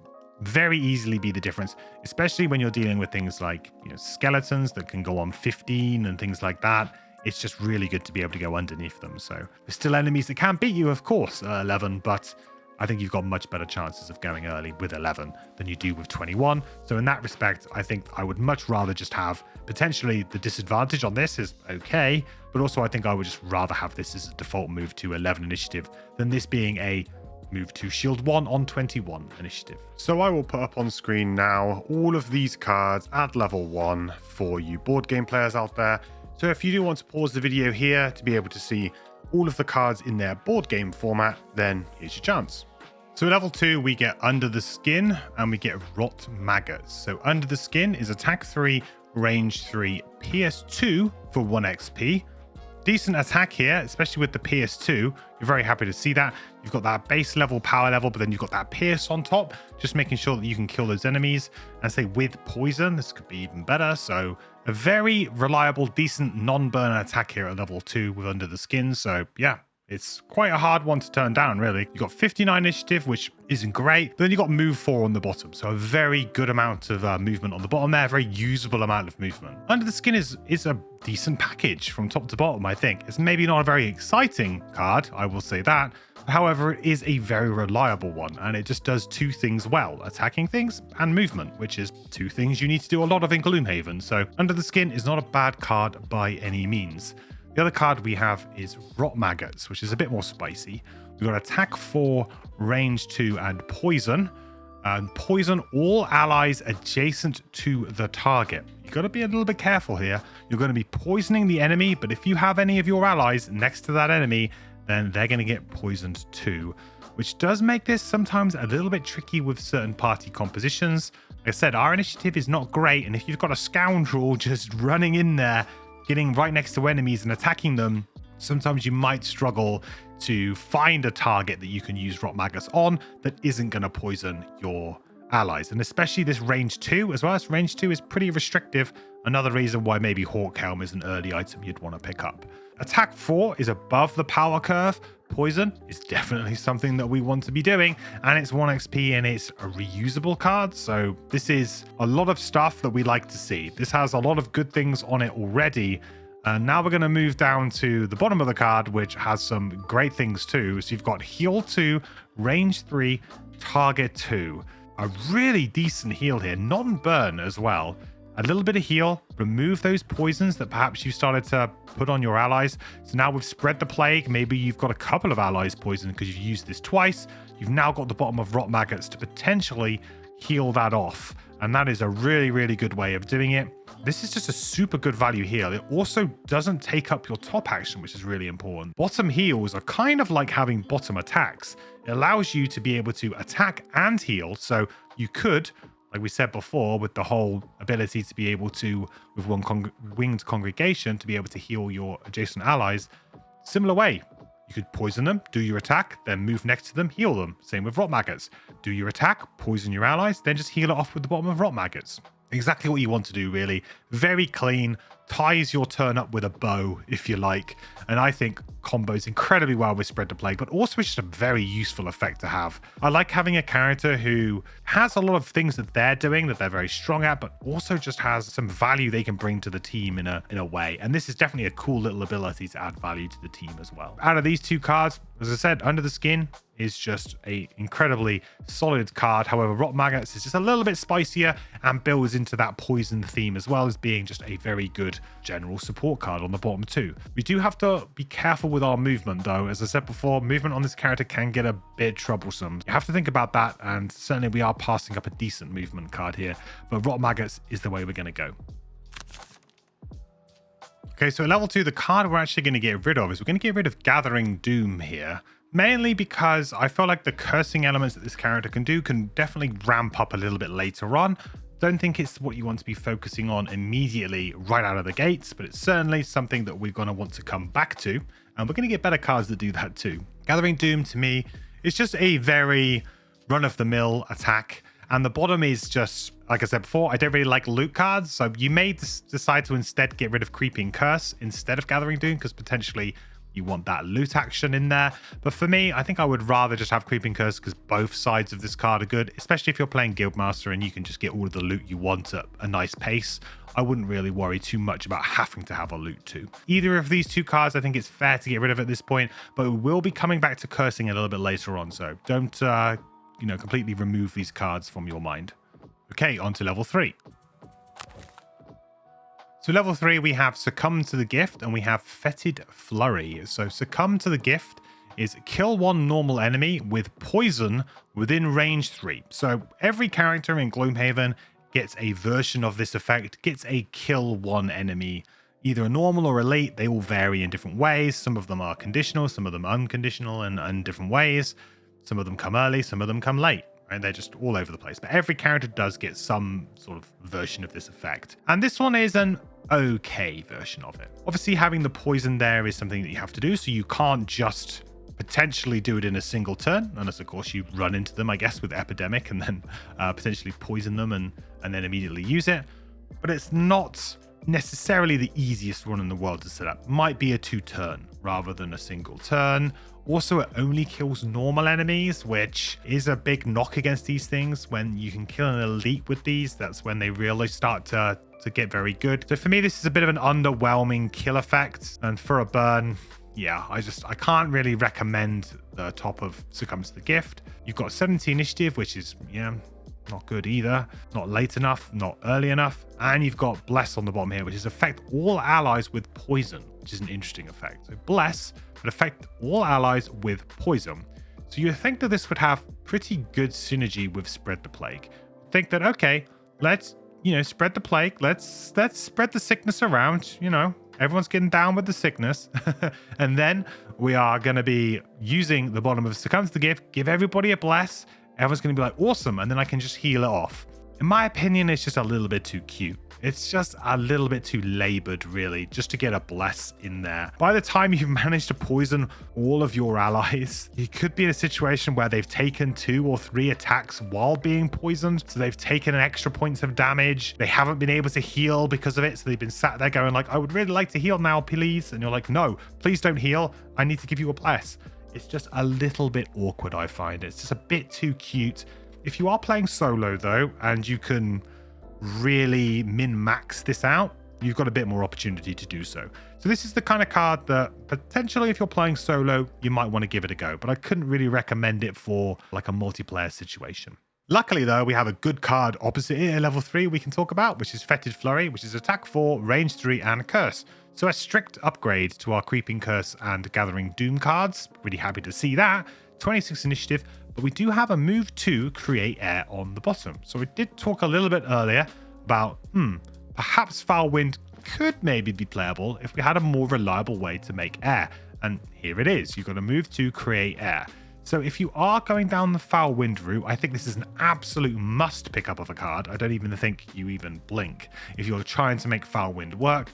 very easily be the difference, especially when you're dealing with things like, you know, skeletons that can go on 15 and things like that. It's just really good to be able to go underneath them. So there's still enemies that can beat you, of course, 11, but I think you've got much better chances of going early with 11 than you do with 21. So in that respect, I think I would much rather just have potentially the disadvantage on this is okay, but also I think I would just rather have this as a default move to 11 initiative than this being a move to shield 1 on 21 initiative. So I will put up on screen now all of these cards at level 1 for you board game players out there. So if you do want to pause the video here to be able to see all of the cards in their board game format, then here's your chance. So at level 2, we get Under the Skin and we get Rot Maggots. So Under the Skin is attack 3, range 3, PS2 for 1 XP. Decent attack here, especially with the PS2. You're very happy to see that. You've got that base level, power level, but then you've got that Pierce on top, just making sure that you can kill those enemies. And say with Poison, this could be even better. So a very reliable, decent non-burn attack here at level 2 with Under the Skin. So yeah, It's quite a hard one to turn down, really. You got 59 initiative, which isn't great. But then you got move 4 on the bottom. So a very good amount of movement on the bottom there. A very usable amount of movement. Under the Skin is a decent package from top to bottom, I think. It's maybe not a very exciting card, I will say that. However, it is a very reliable one, and it just does 2 things well, attacking things and movement, which is 2 things you need to do a lot of in Gloomhaven. So Under the Skin is not a bad card by any means. The other card we have is Rot Maggots, which is a bit more spicy. We've got attack 4, range 2, and poison. And poison all allies adjacent to the target. You've got to be a little bit careful here. You're going to be poisoning the enemy, but if you have any of your allies next to that enemy, then they're going to get poisoned too, which does make this sometimes a little bit tricky with certain party compositions. Like I said, our initiative is not great, and if you've got a scoundrel just running in there, getting right next to enemies and attacking them, sometimes you might struggle to find a target that you can use Rot Maggots on that isn't going to poison your allies. And especially this range 2 as well. This range 2 is pretty restrictive. Another reason why maybe Hawk Helm is an early item you'd want to pick up. Attack 4 is above the power curve. Poison is definitely something that we want to be doing, and it's 1 XP and it's a reusable card. So this is a lot of stuff that we like to see. This has a lot of good things on it already. And now we're going to move down to the bottom of the card, which has some great things too. So you've got heal 2, range 3, target 2. A really decent heal here, non-burn as well. A little bit of heal, remove those poisons that perhaps you started to put on your allies. So now we've spread the plague. Maybe you've got a couple of allies poisoned because you've used this twice. You've now got the bottom of Rot Maggots to potentially heal that off. And that is a really, really good way of doing it. This is just a super good value heal. It also doesn't take up your top action, which is really important. Bottom heals are kind of like having bottom attacks. It allows you to be able to attack and heal. So you could, like we said before, with the whole ability to be able to, with one winged congregation, to be able to heal your adjacent allies, similar way. You could poison them, do your attack, then move next to them, heal them. Same with Rot Maggots. Do your attack, poison your allies, then just heal it off with the bottom of Rot Maggots. Exactly what you want to do, really. Very clean, ties your turn up with a bow, if you like. And I think combos incredibly well with Spread the Plague, but also it's just a very useful effect to have. I like having a character who has a lot of things that they're doing that they're very strong at, but also just has some value they can bring to the team in a way. And this is definitely a cool little ability to add value to the team as well. Out of these 2 cards, as I said, Under the Skin is just a incredibly solid card. However, Rot Maggots is just a little bit spicier and builds into that poison theme, as well as being just a very good general support card on the bottom too. We do have to be careful with our movement though. As I said before, movement on this character can get a bit troublesome. You have to think about that, and certainly we are passing up a decent movement card here, but Rot Maggots is the way we're going to go. Okay, so at level 2, the card we're actually going to get rid of is we're going to get rid of Gathering Doom here. Mainly because I feel like the cursing elements that this character can do can definitely ramp up a little bit later on. Don't think it's what you want to be focusing on immediately right out of the gates, but it's certainly something that we're going to want to come back to. And we're going to get better cards that do that too. Gathering Doom to me is just a very run-of-the-mill attack. And the bottom is just, like I said before, I don't really like loot cards. So you may decide to instead get rid of Creeping Curse instead of Gathering Doom, because potentially you want that loot action in there. But for me, I think I would rather just have Creeping Curse, because both sides of this card are good, especially if you're playing Guildmaster and you can just get all of the loot you want at a nice pace. I wouldn't really worry too much about having to have a loot too. Either of these 2 cards, I think it's fair to get rid of at this point, but we will be coming back to cursing a little bit later on. So don't, completely remove these cards from your mind. Okay, on to level 3. So level 3, we have Succumb to the Gift and we have Fetid Flurry. So Succumb to the Gift is kill 1 normal enemy with poison within range 3. So every character in Gloomhaven gets a version of this effect, gets a kill 1 enemy, either a normal or elite. They all vary in different ways. Some of them are conditional, some of them unconditional and different ways. Some of them come early, some of them come late. Right? They're just all over the place. But every character does get some sort of version of this effect. And this one is an okay version of it. Obviously, having the poison there is something that you have to do. So you can't just potentially do it in a single turn. Unless, of course, you run into them, I guess, with Epidemic and then potentially poison them and then immediately use it. But it's not necessarily the easiest one in the world to set up. Might be a 2-turn rather than a single turn. Also, it only kills normal enemies, which is a big knock against these things. When you can kill an elite with these, that's when they really start to get very good. So for me, this is a bit of an underwhelming kill effect. And for a burn, yeah, I can't really recommend the top of Succumb to the Gift. You've got 70 initiative, which is, yeah, not good either. Not late enough, not early enough. And you've got Bless on the bottom here, which is affect all allies with poison, which is an interesting effect. So Bless would affect all allies with poison. So you think that this would have pretty good synergy with Spread the Plague. Think that, okay, let's, spread the plague. Let's spread the sickness around, everyone's getting down with the sickness. And then we are going to be using the bottom of Succumb to the Gift, give everybody a Bless. Everyone's going to be like, awesome. And then I can just heal it off. In my opinion, it's just a little bit too cute. It's just a little bit too labored, really, just to get a Bless in there. By the time you've managed to poison all of your allies, you could be in a situation where they've taken 2 or 3 attacks while being poisoned. So they've taken an extra points of damage. They haven't been able to heal because of it. So they've been sat there going like, I would really like to heal now, please. And you're like, no, please don't heal. I need to give you a Bless. It's just a little bit awkward, I find. It's just a bit too cute. If you are playing solo, though, and you can really min-max this out, you've got a bit more opportunity to do so. So this is the kind of card that potentially, if you're playing solo, you might want to give it a go. But I couldn't really recommend it for like a multiplayer situation. Luckily, though, we have a good card opposite it at level 3 we can talk about, which is Fetid Flurry, which is attack 4, range 3, and curse. So a strict upgrade to our Creeping Curse and Gathering Doom cards. Really happy to see that. 26 initiative, but we do have a move 2, create air on the bottom. So we did talk a little bit earlier about, perhaps Foul Wind could maybe be playable if we had a more reliable way to make air. And here it is. You've got a move 2, create air. So if you are going down the Foul Wind route, I think this is an absolute must pick up of a card. I don't even think you even blink if you're trying to make Foul Wind work.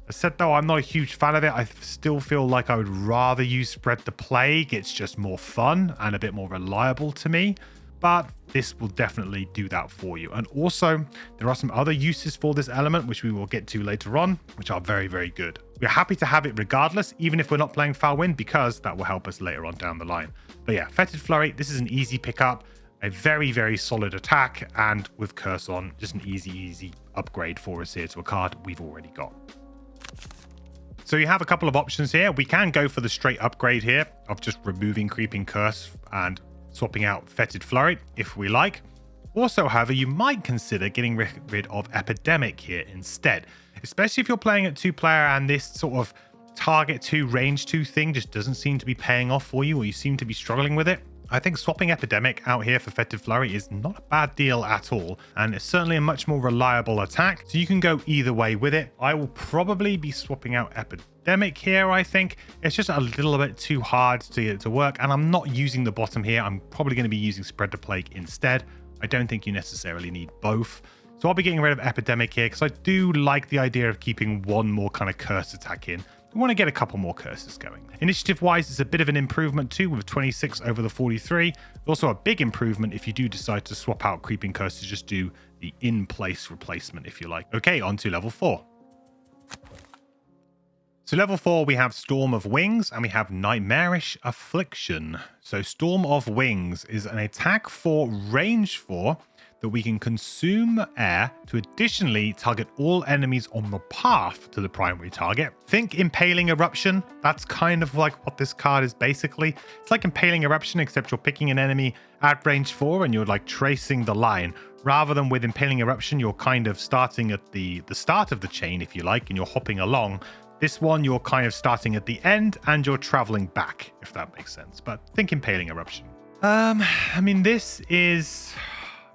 I said, though, I'm not a huge fan of it. I still feel like I would rather use Spread the Plague. It's just more fun and a bit more reliable to me. But this will definitely do that for you. And also, there are some other uses for this element, which we will get to later on, which are very, very good. We're happy to have it regardless, even if we're not playing Foul Wind, because that will help us later on down the line. But yeah, Fetid Flurry, this is an easy pickup, a very, very solid attack, and with Curse on, just an easy upgrade for us here to a card we've already got. So you have a couple of options here. We can go for the straight upgrade here of just removing Creeping Curse and swapping out Fetid Flurry if we like. Also, however, you might consider getting rid of Epidemic here instead, especially if you're playing at 2-player and this sort of target 2, range 2 thing just doesn't seem to be paying off for you, or you seem to be struggling with it. I think swapping Epidemic out here for Fetid Flurry is not a bad deal at all, and it's certainly a much more reliable attack, so you can go either way with it. I will probably be swapping out Epidemic here, I think. It's just a little bit too hard to get it to work, and I'm not using the bottom here. I'm probably going to be using Spread the Plague instead. I don't think you necessarily need both. So I'll be getting rid of Epidemic here, because I do like the idea of keeping one more kind of curse attack in. We want to get a couple more curses going. Initiative-wise, it's a bit of an improvement too, with 26 over the 43. Also a big improvement if you do decide to swap out Creeping Curse to just do the in-place replacement, if you like. Okay, on to level 4. So level 4, we have Storm of Wings and we have Nightmarish Affliction. So Storm of Wings is an attack for range 4 that we can consume air to additionally target all enemies on the path to the primary target. Think Impaling Eruption. That's kind of like what this card is basically. It's like Impaling Eruption, except you're picking an enemy at range 4 and you're like tracing the line. Rather than with Impaling Eruption, you're kind of starting at the start of the chain, if you like, and you're hopping along. This one, you're kind of starting at the end and you're traveling back, if that makes sense. But think Impaling Eruption. I mean, this is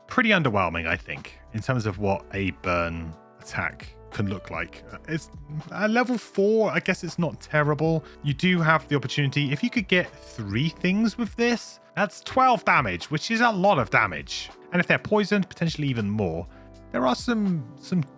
pretty underwhelming, I think, in terms of what a burn attack can look like. It's at level 4, I guess it's not terrible. You do have the opportunity, if you could get 3 things with this, that's 12 damage, which is a lot of damage. And if they're poisoned, potentially even more. There are some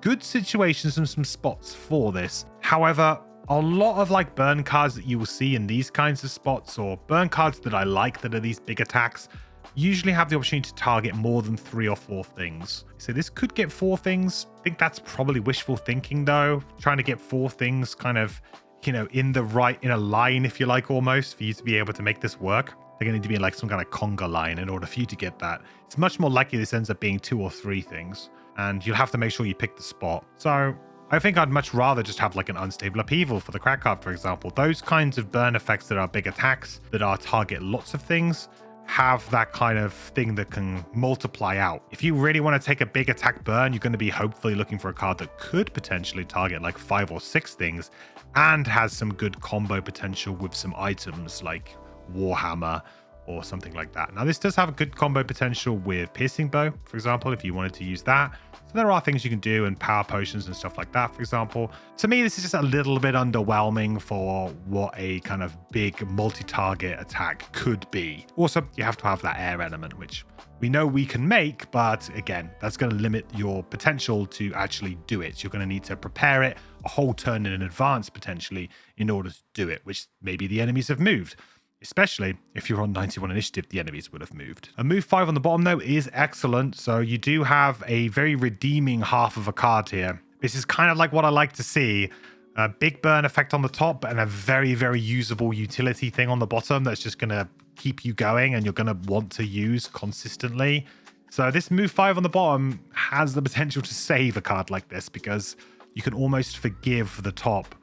good situations and some spots for this. However, a lot of like burn cards that you will see in these kinds of spots, or burn cards that I like that are these big attacks, usually have the opportunity to target more than 3 or 4 things. So this could get 4 things. I think that's probably wishful thinking though. Trying to get 4 things kind of, in a line, if you like, almost, for you to be able to make this work. They're going to need to be in like some kind of conga line in order for you to get that. It's much more likely this ends up being 2 or 3 things. And you'll have to make sure you pick the spot. So I think I'd much rather just have like an unstable upheaval for the crack card, for example. Those kinds of burn effects that are big attacks, that are target lots of things, have that kind of thing that can multiply out. If you really want to take a big attack burn, you're going to be hopefully looking for a card that could potentially target like 5 or 6 things and has some good combo potential with some items like Warhammer or something like that. Now, this does have a good combo potential with Piercing Bow, for example, if you wanted to use that. So there are things you can do, and power potions and stuff like that, for example. To me, this is just a little bit underwhelming for what a kind of big multi-target attack could be. Also, you have to have that air element, which we know we can make, but again, that's going to limit your potential to actually do it. So you're going to need to prepare it a whole turn in advance, potentially, in order to do it, which maybe the enemies have moved. Especially if you're on 91 initiative, the enemies would have moved. A move 5 on the bottom, though, is excellent. So you do have a very redeeming half of a card here. This is kind of like what I like to see. A big burn effect on the top and a very, very usable utility thing on the bottom that's just going to keep you going and you're going to want to use consistently. So this move 5 on the bottom has the potential to save a card like this, because you can almost forgive the top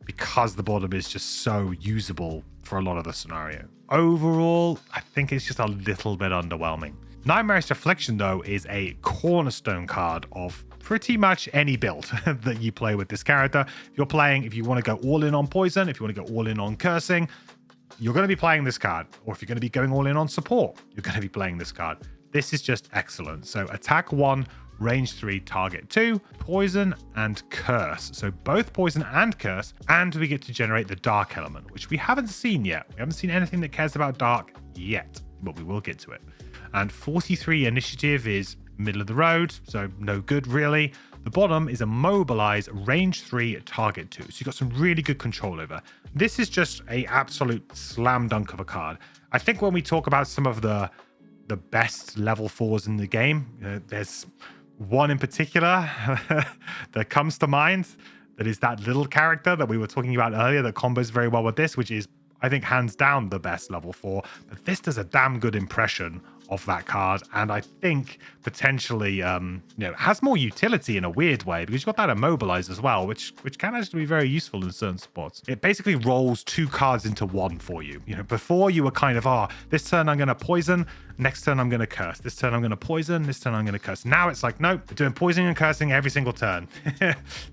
because the bottom is just so usable for a lot of the scenario. Overall, I think it's just a little bit underwhelming. Nightmare's Reflection, though, is a cornerstone card of pretty much any build that you play with this character. If you want to go all in on poison, if you want to go all in on cursing, you're going to be playing this card. Or if you're going to be going all in on support, you're going to be playing this card. This is just excellent. So attack 1, range 3, target 2, poison and curse. So both poison and curse, and we get to generate the dark element, which we haven't seen yet. We haven't seen anything that cares about dark yet, but we will get to it. And 43 initiative is middle of the road, so no good really. The bottom is a mobilize, range 3, target 2. So you've got some really good control over. This is just a absolute slam dunk of a card. I think when we talk about some of the best level 4s in the game, there's one in particular that comes to mind, that is that little character that we were talking about earlier that combos very well with this, which is, I think, hands down the best level 4. But this does a damn good impression of that card, and I think potentially has more utility in a weird way, because you've got that immobilize as well, which can actually be very useful in certain spots. It basically rolls 2 cards into 1 for you. Before you were kind of, this turn I'm going to poison, next turn I'm going to curse, this turn I'm going to poison, this turn I'm going to curse. Now it's like, nope, we're doing poisoning and cursing every single turn.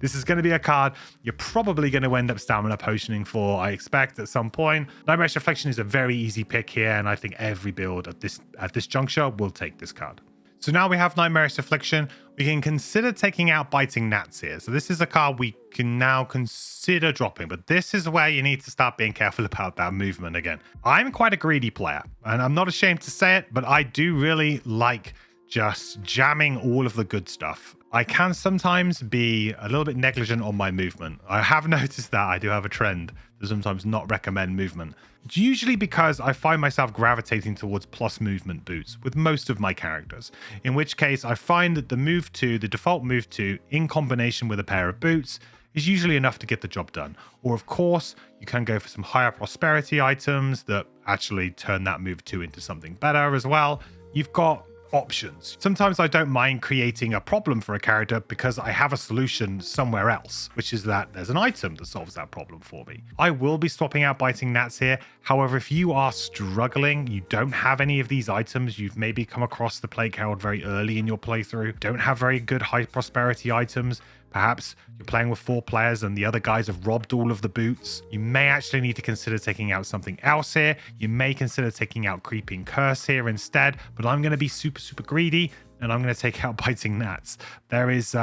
This is going to be a card you're probably going to end up stamina potioning for, I expect, at some point. Nightmare's Reflection is a very easy pick here, and I think every build at this juncture will take this card. So now we have Nightmare's Affliction. We can consider taking out Biting Gnats here. So this is a card we can now consider dropping, but this is where you need to start being careful about that movement again. I'm quite a greedy player, and I'm not ashamed to say it, but I do really like just jamming all of the good stuff. I can sometimes be a little bit negligent on my movement. I have noticed that I do have a trend to sometimes not recommend movement. It's usually because I find myself gravitating towards plus movement boots with most of my characters, in which case I find that the default move 2, in combination with a pair of boots, is usually enough to get the job done. Or of course, you can go for some higher prosperity items that actually turn that move 2 into something better as well. You've got options. Sometimes I don't mind creating a problem for a character because I have a solution somewhere else, which is that there's an item that solves that problem for me. I will be swapping out Biting Gnats here. However, if you are struggling, you don't have any of these items, you've maybe come across the Plague Herald very early in your playthrough, don't have very good high prosperity items, perhaps you're playing with 4 players and the other guys have robbed all of the boots, you may actually need to consider taking out something else here. You may consider taking out Creeping Curse here instead, but I'm going to be super greedy and I'm going to take out Biting Gnats. There is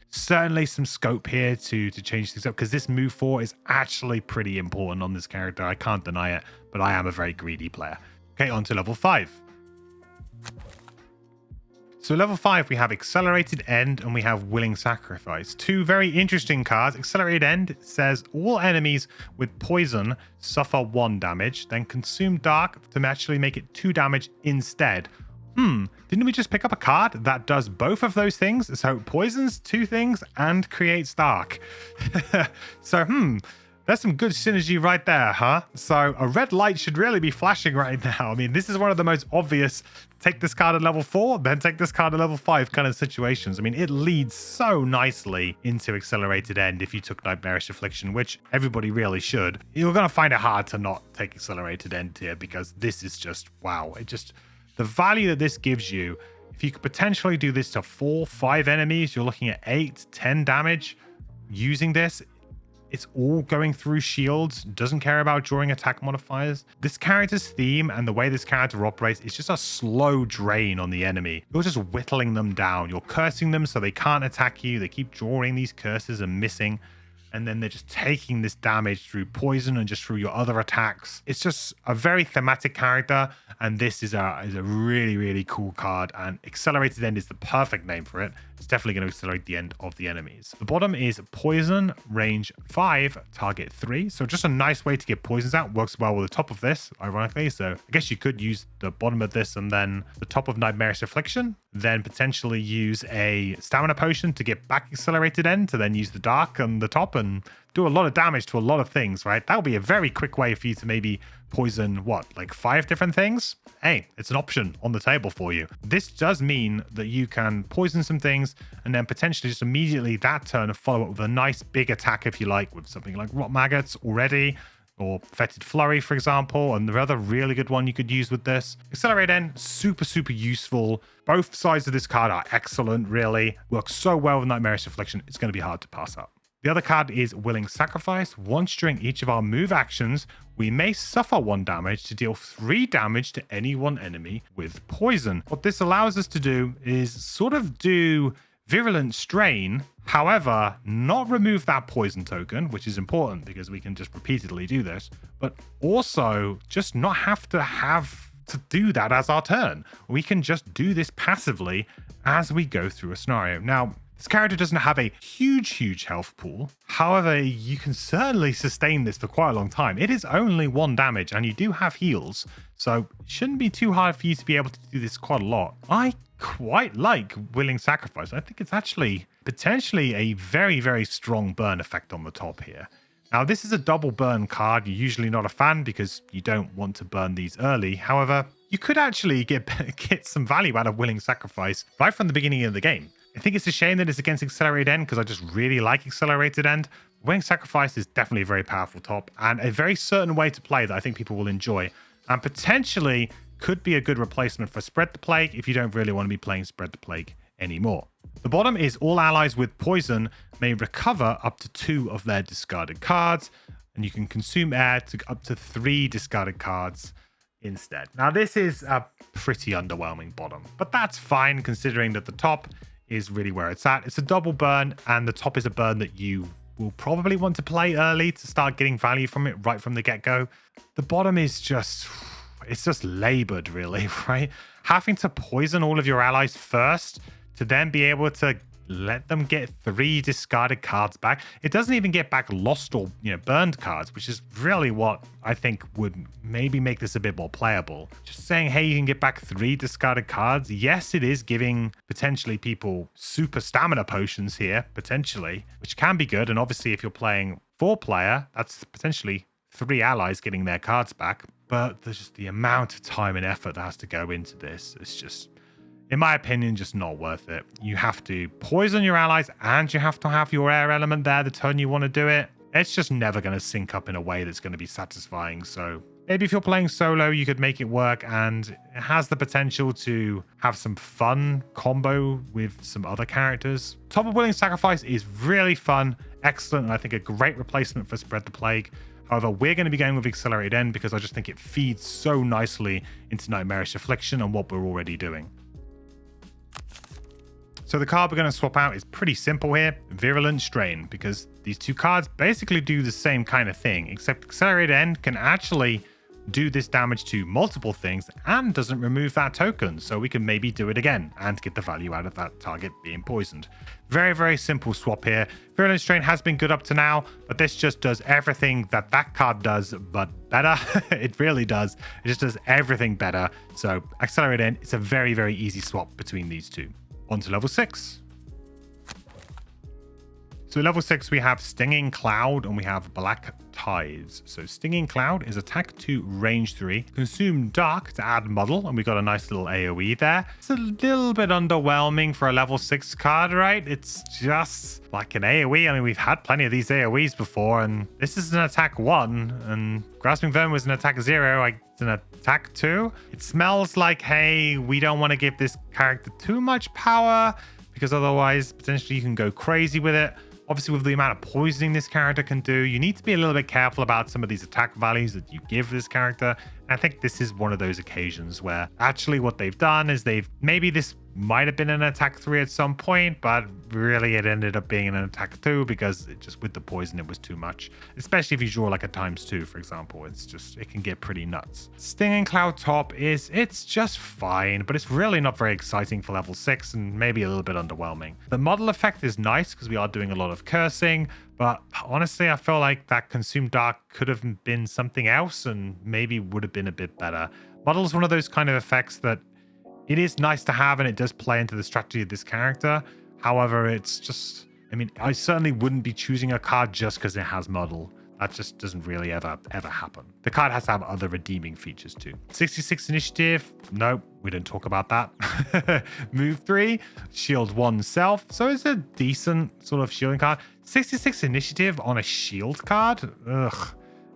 certainly some scope here to change things up, because this move 4 is actually pretty important on this character. I can't deny it, but I am a very greedy player. Okay, on to level 5. So level 5, we have Accelerated End and we have Willing Sacrifice. 2 very interesting cards. Accelerated End says all enemies with poison suffer 1 damage, then consume dark to actually make it 2 damage instead Didn't we just pick up a card that does both of those things? So poisons 2 things and creates dark. So, there's some good synergy right there, huh? So a red light should really be flashing right now. I mean, this is one of the most obvious take this card at level 4, then take this card at level 5 kind of situations. I mean, it leads so nicely into Accelerated End if you took Nightmarish Affliction, which everybody really should. You're going to find it hard to not take Accelerated End here because this is just, wow. The value that this gives you, if you could potentially do this to 4, 5 enemies, you're looking at 8, 10 damage using this. It's all going through shields, doesn't care about drawing attack modifiers. This character's theme and the way this character operates is just a slow drain on the enemy. You're just whittling them down. You're cursing them so they can't attack you. They keep drawing these curses and missing. And then they're just taking this damage through poison and just through your other attacks. It's just a very thematic character, and this is a really, really cool card, and Accelerated End is the perfect name for it. It's definitely going to accelerate the end of the enemies. The bottom is poison, range 5, target 3. So just a nice way to get poisons out. Works well with the top of this, ironically. So I guess you could use the bottom of this and then the top of Nightmarish Affliction, then potentially use a stamina potion to get back Accelerated End, to then use the dark on the top and do a lot of damage to a lot of things, right? That would be a very quick way for you to maybe poison, what, like 5 different things? Hey, it's an option on the table for you. This does mean that you can poison some things and then potentially just immediately that turn follow up with a nice big attack, if you like, with something like Rot Maggots already, or Fetid Flurry, for example, and the other really good one you could use with this. Accelerate End, super, super useful. Both sides of this card are excellent, really. Works so well with Nightmarish Affliction, it's going to be hard to pass up. The other card is Willing Sacrifice. Once during each of our move actions, we may suffer 1 damage to deal 3 damage to any one enemy with poison. What this allows us to do is sort of do Virulent Strain, however, not remove that poison token, which is important because we can just repeatedly do this, but also just not have to do that as our turn. We can just do this passively as we go through a scenario. Now, this character doesn't have a huge health pool. However, you can certainly sustain this for quite a long time. It is only 1 damage and you do have heals, so it shouldn't be too hard for you to be able to do this quite a lot. I quite like Willing Sacrifice. I think it's actually potentially a very strong burn effect on the top here. Now, this is a double burn card. You're usually not a fan because you don't want to burn these early. However, you could actually get some value out of Willing Sacrifice right from the beginning of the game. I think it's a shame that it's against Accelerated End because I just really like Accelerated End. Willing Sacrifice is definitely a very powerful top and a very certain way to play that I think people will enjoy, and potentially could be a good replacement for Spread the Plague if you don't really want to be playing Spread the Plague anymore. The bottom is all allies with poison may recover up to 2 of their discarded cards, and you can consume air to up to 3 discarded cards instead. Now, this is a pretty underwhelming bottom, but that's fine considering that the top is really where it's at. It's a double burn, and the top is a burn that you will probably want to play early to start getting value from it right from the get-go. The bottom is just, it's just labored, really, right? Having to poison all of your allies first to then be able to let them get 3 discarded cards back. It doesn't even get back lost or burned cards, which is really what I think would maybe make this a bit more playable. Just saying, hey, you can get back 3 discarded cards. Yes, it is giving potentially people super stamina potions here, potentially, which can be good. And obviously, if you're playing 4-player, that's potentially 3 allies getting their cards back. But there's just the amount of time and effort that has to go into this. It's just, in my opinion, just not worth it. You have to poison your allies and you have to have your air element there the turn you want to do it. It's just never going to sync up in a way that's going to be satisfying. So maybe if you're playing solo, you could make it work, and it has the potential to have some fun combo with some other characters. Top of Willing Sacrifice is really fun, excellent, and I think a great replacement for Spread the Plague. However, we're going to be going with Accelerated End because I just think it feeds so nicely into Nightmarish Affliction and what we're already doing. So the card we're going to swap out is pretty simple here, Virulent Strain, because these 2 cards basically do the same kind of thing, except Accelerated End can actually do this damage to multiple things and doesn't remove that token. So we can maybe do it again and get the value out of that target being poisoned. Very, very simple swap here. Virulence Drain has been good up to now, but this just does everything that that card does, but better. It really does. It just does everything better. So Accelerate End, it's a very, very easy swap between these two. On to level 6. So level 6, we have Stinging Cloud and we have Black Tides. So Stinging Cloud is attack 2, range 3, consume dark to add muddle, and we got a nice little AoE there. It's a little bit underwhelming for a level 6 card, right? It's just like an AoE. I mean, we've had plenty of these AoEs before, and this is an attack 1, and Grasping Vermin was an attack 0. Like, it's an attack 2. It smells like, hey, we don't want to give this character too much power, because otherwise, potentially you can go crazy with it. Obviously, with the amount of poisoning this character can do, you need to be a little bit careful about some of these attack values that you give this character. And I think this is one of those occasions where actually what they've done is maybe this might have been an attack 3 at some point, but really it ended up being an attack 2 because it just with the poison it was too much. Especially if you draw like a ×2, for example, it can get pretty nuts. Stinging Cloud Top it's just fine, but it's really not very exciting for level 6 and maybe a little bit underwhelming. The model effect is nice because we are doing a lot of cursing, but honestly I feel like that Consume Dark could have been something else and maybe would have been a bit better. Model is one of those kind of effects that it is nice to have and it does play into the strategy of this character. However, it's just, I mean, I certainly wouldn't be choosing a card just because it has model. That just doesn't really ever happen. The card has to have other redeeming features too. 66 initiative. Nope, we didn't talk about that. Move 3, shield 1 self. So it's a decent sort of shielding card. 66 initiative on a shield card? Ugh.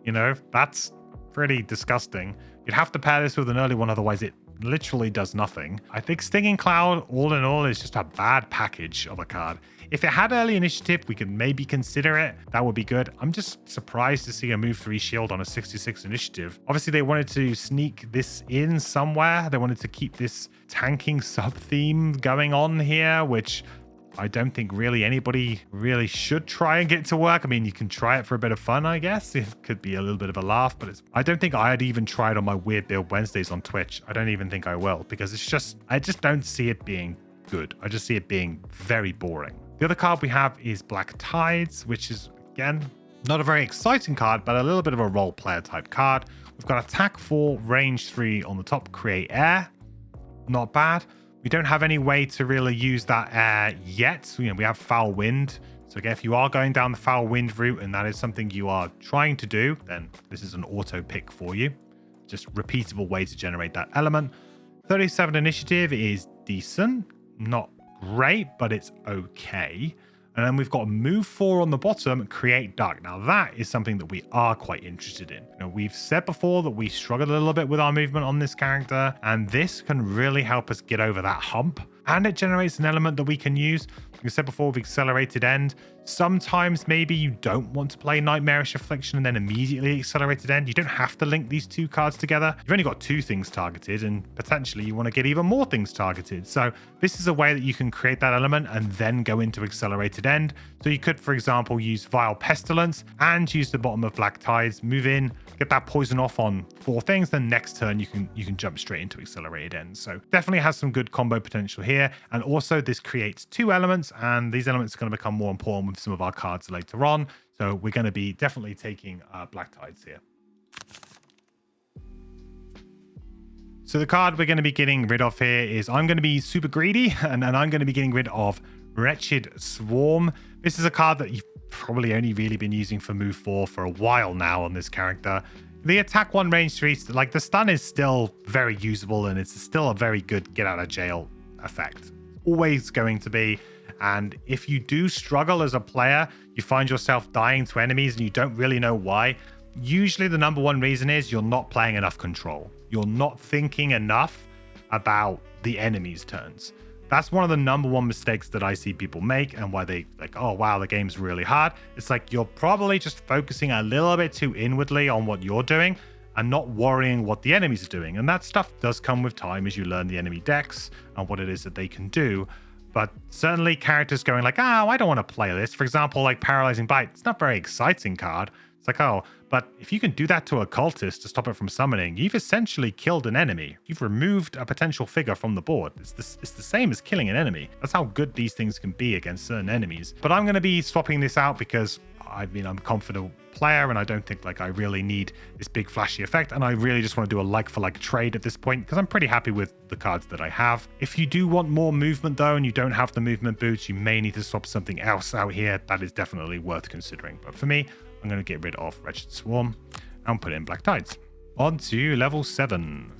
You know, that's pretty disgusting. You'd have to pair this with an early one, otherwise it literally does nothing. I think Stinging Cloud, all in all, is just a bad package of a card. If it had early initiative, we could maybe consider it. That would be good. I'm just surprised to see a move 3 shield on a 66 initiative. Obviously, they wanted to sneak this in somewhere. They wanted to keep this tanking sub-theme going on here, which I don't think really anybody really should try and get to work. I mean, you can try it for a bit of fun, I guess. It could be a little bit of a laugh, but I don't think I'd even try it on my Weird Build Wednesdays on Twitch. I don't even think I will, because I just don't see it being good. I just see it being very boring. The other card we have is Black Tides, which is, again, not a very exciting card, but a little bit of a role player type card. We've got attack 4, range 3 on the top, create air. Not bad. We don't have any way to really use that air yet. So, we have Foul Wind. So again, if you are going down the Foul Wind route and that is something you are trying to do, then this is an auto pick for you. Just repeatable way to generate that element. 37 initiative is decent. Not great, but it's okay. And then we've got move 4 on the bottom, create dark. Now that is something that we are quite interested in. We've said before that we struggled a little bit with our movement on this character, and this can really help us get over that hump. And it generates an element that we can use. Like I said before, with Accelerated End. Sometimes maybe you don't want to play Nightmarish Affliction and then immediately Accelerated End. You don't have to link these two cards together. You've only got 2 things targeted, and potentially you want to get even more things targeted. So this is a way that you can create that element and then go into Accelerated End. So you could, for example, use Vile Pestilence and use the bottom of Black Tides, move in, get that poison off on 4 things, then next turn you can jump straight into Accelerated End. So definitely has some good combo potential here. And also this creates 2 elements, and these elements are going to become more important with some of our cards later on. So we're going to be definitely taking Black Tides here. So the card we're going to be getting rid of here is, I'm going to be super greedy, and I'm going to be getting rid of Wretched Swarm. This is a card that you've probably only really been using for move 4 for a while now on this character. The attack 1 range 3, like the stun is still very usable, and it's still a very good get out of jail effect. Always going to be. And if you do struggle as a player, you find yourself dying to enemies and you don't really know why, usually the number 1 reason is you're not playing enough control. You're not thinking enough about the enemy's turns. That's one of the number 1 mistakes that I see people make, and why they like, oh wow, the game's really hard. It's like you're probably just focusing a little bit too inwardly on what you're doing and not worrying what the enemies are doing. And that stuff does come with time as you learn the enemy decks and what it is that they can do. But certainly characters going like, oh, I don't want to play this. For example, like Paralyzing Bite. It's not a very exciting card. It's like, oh, but if you can do that to a cultist to stop it from summoning, you've essentially killed an enemy. You've removed a potential figure from the board. It's the same as killing an enemy. That's how good these things can be against certain enemies. But I'm going to be swapping this out because I'm a confident player and I don't think like I really need this big flashy effect, and I really just want to do a like-for-like trade at this point because I'm pretty happy with the cards that I have. If you do want more movement though and you don't have the movement boots, you may need to swap something else out here. That is definitely worth considering. But for me, I'm going to get rid of Wretched Swarm and put in Black Tides. On to level 7.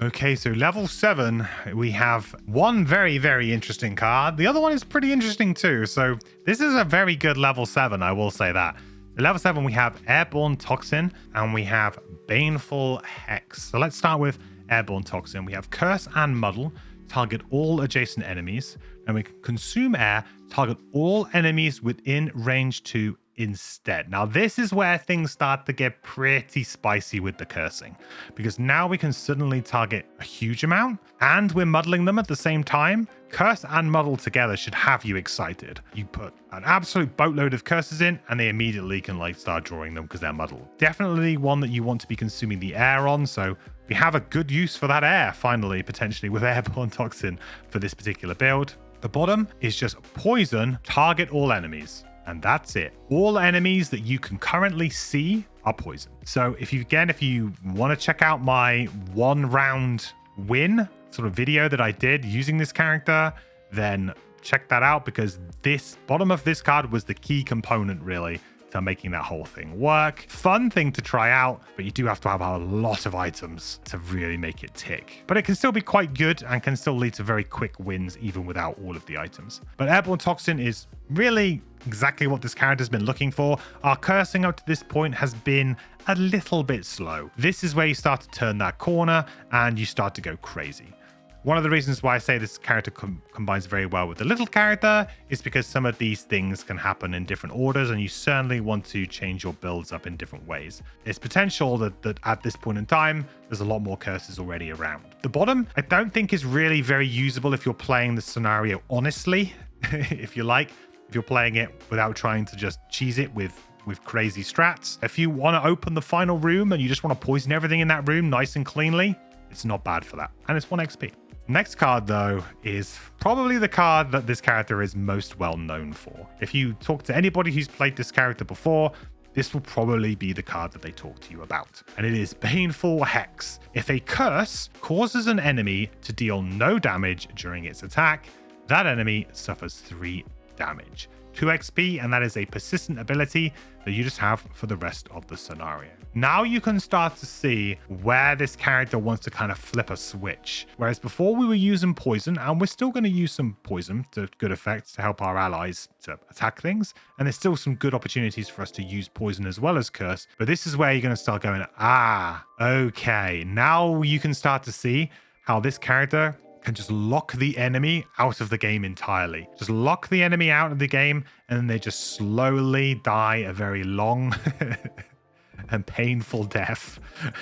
Okay, so level 7, we have one very, very interesting card. The other one is pretty interesting too. So this is a very good level 7, I will say that. So level 7, we have Airborne Toxin and we have Baneful Hex. So let's start with Airborne Toxin. We have Curse and Muddle, target all adjacent enemies. And we can consume air, target all enemies within range 2 instead. Now this is where things start to get pretty spicy with the cursing, because now we can suddenly target a huge amount and we're muddling them at the same time. Curse and muddle together should have you excited. You put an absolute boatload of curses in and they immediately can like start drawing them because they're muddled. Definitely one that you want to be consuming the air on, so we have a good use for that air finally, potentially with Airborne Toxin for this particular build. The bottom is just poison, target all enemies. And that's it. All enemies that you can currently see are poison. So if you want to check out my 1 round win sort of video that I did using this character, then check that out, because this bottom of this card was the key component really to making that whole thing work. Fun thing to try out, but you do have to have a lot of items to really make it tick. But it can still be quite good and can still lead to very quick wins even without all of the items. But Airborne Toxin is really exactly what this character's been looking for. Our cursing up to this point has been a little bit slow. This is where you start to turn that corner and you start to go crazy. One of the reasons why I say this character combines very well with the little character is because some of these things can happen in different orders, and you certainly want to change your builds up in different ways. It's potential that at this point in time, there's a lot more curses already around. The bottom, I don't think is really very usable if you're playing the scenario honestly, if you like. If you're playing it without trying to just cheese it with crazy strats. If you want to open the final room and you just want to poison everything in that room nice and cleanly, it's not bad for that. And it's 1 XP. Next card, though, is probably the card that this character is most well known for. If you talk to anybody who's played this character before, this will probably be the card that they talk to you about. And it is Baneful Hex. If a curse causes an enemy to deal no damage during its attack, that enemy suffers 3 damage. 2 XP, and that is a persistent ability that you just have for the rest of the scenario. Now you can start to see where this character wants to kind of flip a switch. Whereas before we were using poison, and we're still going to use some poison to good effect to help our allies to attack things. And there's still some good opportunities for us to use poison as well as curse. But this is where you're going to start going, okay. Now you can start to see how this character can just lock the enemy out of the game entirely. Just lock the enemy out of the game, and then they just slowly die a very long and painful death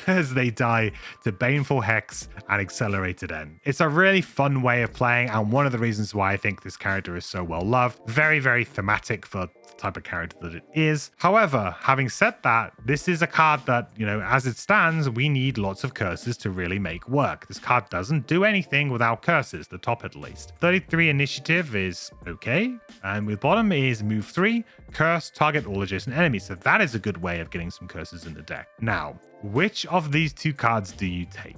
as they die to Baneful Hex and Accelerated End. It's a really fun way of playing, and one of the reasons why I think this character is so well loved. Very, very thematic for the type of character that it is. However, having said that, this is a card that, as it stands, we need lots of curses to really make work. This card doesn't do anything without curses, the top at least. 33 initiative is okay, and with bottom is move 3, curse, target all adjacent enemies. So that is a good way of getting some curses in the deck. Now, which of these 2 cards do you take?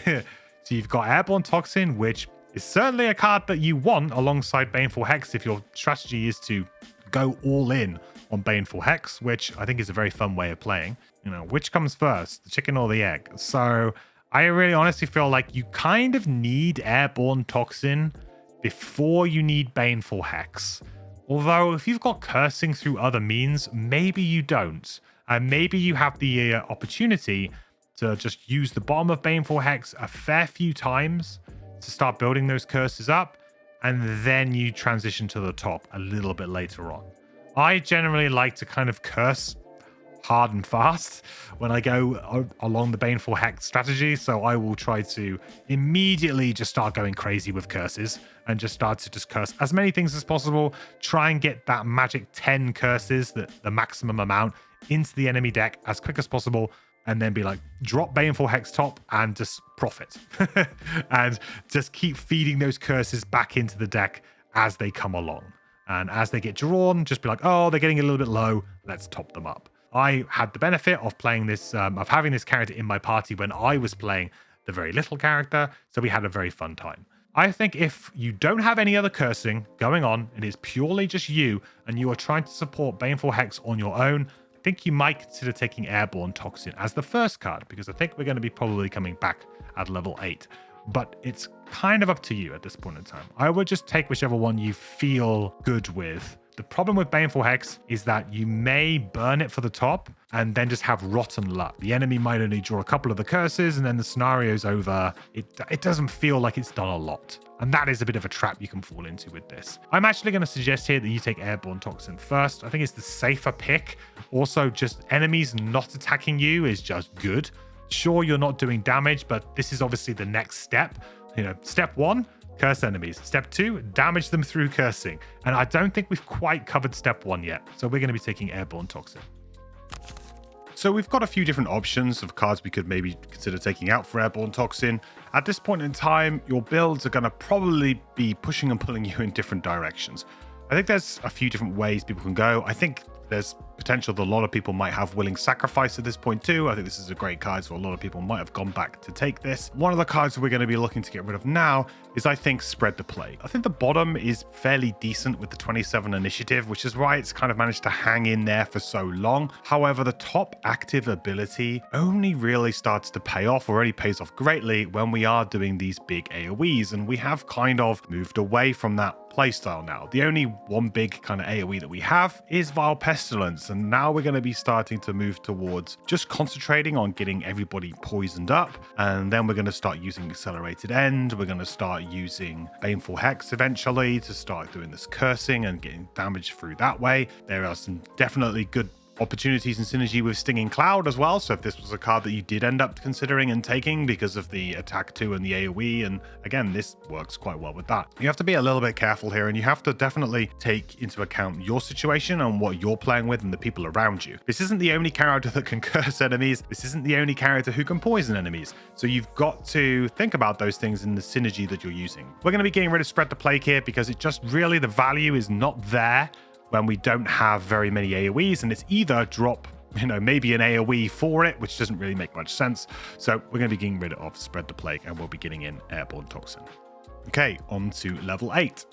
So you've got Airborne Toxin, which is certainly a card that you want alongside Baneful Hex if your strategy is to go all in on Baneful Hex, which I think is a very fun way of playing. Which comes first, the chicken or the egg? So I really honestly feel like you kind of need Airborne Toxin before you need Baneful Hex. Although if you've got cursing through other means, maybe you don't. And maybe you have the opportunity to just use the bottom of Baneful Hex a fair few times to start building those curses up, and then you transition to the top a little bit later on. I generally like to kind of curse hard and fast when I go along the Baneful Hex strategy. So I will try to immediately just start going crazy with curses and just start to just curse as many things as possible. Try and get that magic 10 curses, the maximum amount, into the enemy deck as quick as possible. And then be like, drop Baneful Hex top and just profit. And just keep feeding those curses back into the deck as they come along. And as they get drawn, just be like, oh, they're getting a little bit low. Let's top them up. I had the benefit of playing this, of having this character in my party when I was playing the very little character. So we had a very fun time. I think if you don't have any other cursing going on, it is purely just you, and you are trying to support Baneful Hex on your own, I think you might consider taking Airborne Toxin as the first card, because I think we're going to be probably coming back at level 8. But it's kind of up to you at this point in time. I would just take whichever one you feel good with. The problem with Baneful Hex is that you may burn it for the top and then just have rotten luck. The enemy might only draw a couple of the curses and then the scenario's over. It doesn't feel like it's done a lot. And that is a bit of a trap you can fall into with this. I'm actually going to suggest here that you take Airborne Toxin first. I think it's the safer pick. Also, just enemies not attacking you is just good. Sure, you're not doing damage, but this is obviously the next step. You know, step 1, curse enemies. Step 2, damage them through cursing. And I don't think we've quite covered step 1 yet. So we're going to be taking Airborne Toxin. So we've got a few different options of cards we could maybe consider taking out for Airborne Toxin. At this point in time, your builds are going to probably be pushing and pulling you in different directions. I think there's a few different ways people can go. I think there's potential that a lot of people might have Willing Sacrifice at this point too. I think this is a great card, so a lot of people might have gone back to take this. One of the cards we're going to be looking to get rid of now is, I think, Spread the Plague. I think the bottom is fairly decent with the 27 initiative, which is why it's kind of managed to hang in there for so long. However, the top active ability only really starts to pay off, or only pays off greatly, when we are doing these big AoEs, and we have kind of moved away from that playstyle now. The only one big kind of AoE that we have is Vile Pestilence, and now we're going to be starting to move towards just concentrating on getting everybody poisoned up, and then we're going to start using Accelerated End. We're going to start using Baneful Hex eventually to start doing this cursing and getting damage through that way. There are some definitely good opportunities and synergy with Stinging Cloud as well. So if this was a card that you did end up considering and taking because of the attack 2 and the AoE, and again, this works quite well with that. You have to be a little bit careful here, and you have to definitely take into account your situation and what you're playing with and the people around you. This isn't the only character that can curse enemies. This isn't the only character who can poison enemies. So you've got to think about those things in the synergy that you're using. We're going to be getting rid of Spread the Plague here because it just really, the value is not there when we don't have very many AoEs, and it's either drop, maybe an AoE for it, which doesn't really make much sense. So we're going to be getting rid of Spread the Plague, and we'll be getting in Airborne Toxin. Okay, on to level 8.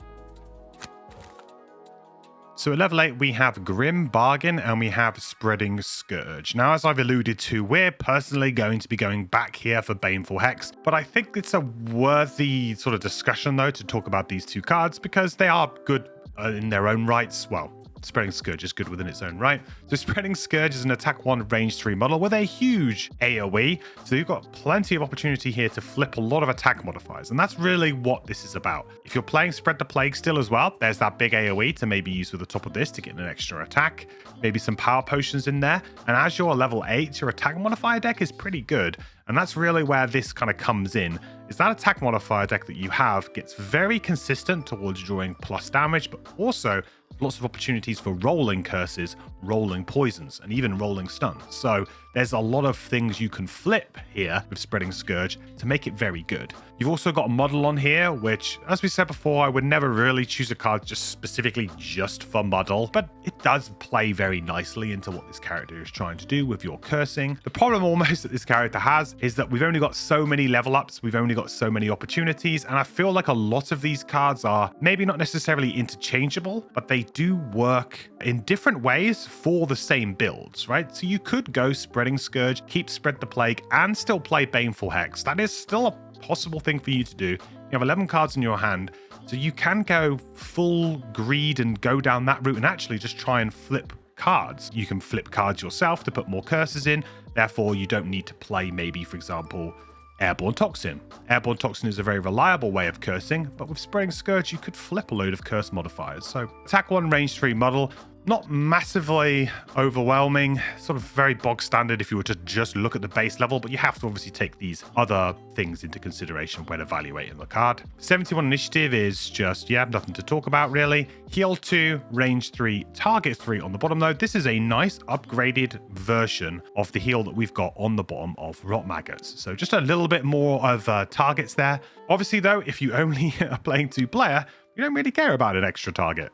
So at level 8, we have Grim Bargain and we have Spreading Scourge. Now, as I've alluded to, we're personally going to be going back here for Baneful Hex, but I think it's a worthy sort of discussion, though, to talk about these two cards because they are good in their own rights. Well, Spreading Scourge is good within its own right. So Spreading Scourge is an attack 1 range 3 model with a huge AoE. So you've got plenty of opportunity here to flip a lot of attack modifiers. And that's really what this is about. If you're playing Spread the Plague still as well, there's that big AoE to maybe use with the top of this to get an extra attack. Maybe some power potions in there. And as you're level 8, your attack modifier deck is pretty good. And that's really where this kind of comes in, is that attack modifier deck that you have gets very consistent towards drawing plus damage, but also lots of opportunities for rolling curses, rolling poisons, and even rolling stuns. So there's a lot of things you can flip here with Spreading Scourge to make it very good. You've also got a model on here, which, as we said before, I would never really choose a card just specifically just for model, but it does play very nicely into what this character is trying to do with your cursing. The problem almost that this character has is that we've only got so many level ups, we've only got so many opportunities, and I feel like a lot of these cards are maybe not necessarily interchangeable, but they do work in different ways for the same builds, right? So you could go Spreading Scourge, keep Spread the Plague, and still play Baneful Hex. That is still a possible thing for you to do. You have 11 cards in your hand, so you can go full greed and go down that route and actually just try and flip cards. You can flip cards yourself to put more curses in, therefore you don't need to play maybe, for example, Airborne Toxin. Airborne Toxin is a very reliable way of cursing, but with Spreading Scourge you could flip a load of curse modifiers. So attack 1 range 3 model, not massively overwhelming, sort of very bog standard if you were to just look at the base level, but you have to obviously take these other things into consideration when evaluating the card. 71 initiative is just, yeah, nothing to talk about really. Heal 2, range 3, target 3 on the bottom though. This is a nice upgraded version of the heal that we've got on the bottom of Rot Maggots. So just a little bit more of targets there. Obviously though, if you only are playing 2-player, you don't really care about an extra target.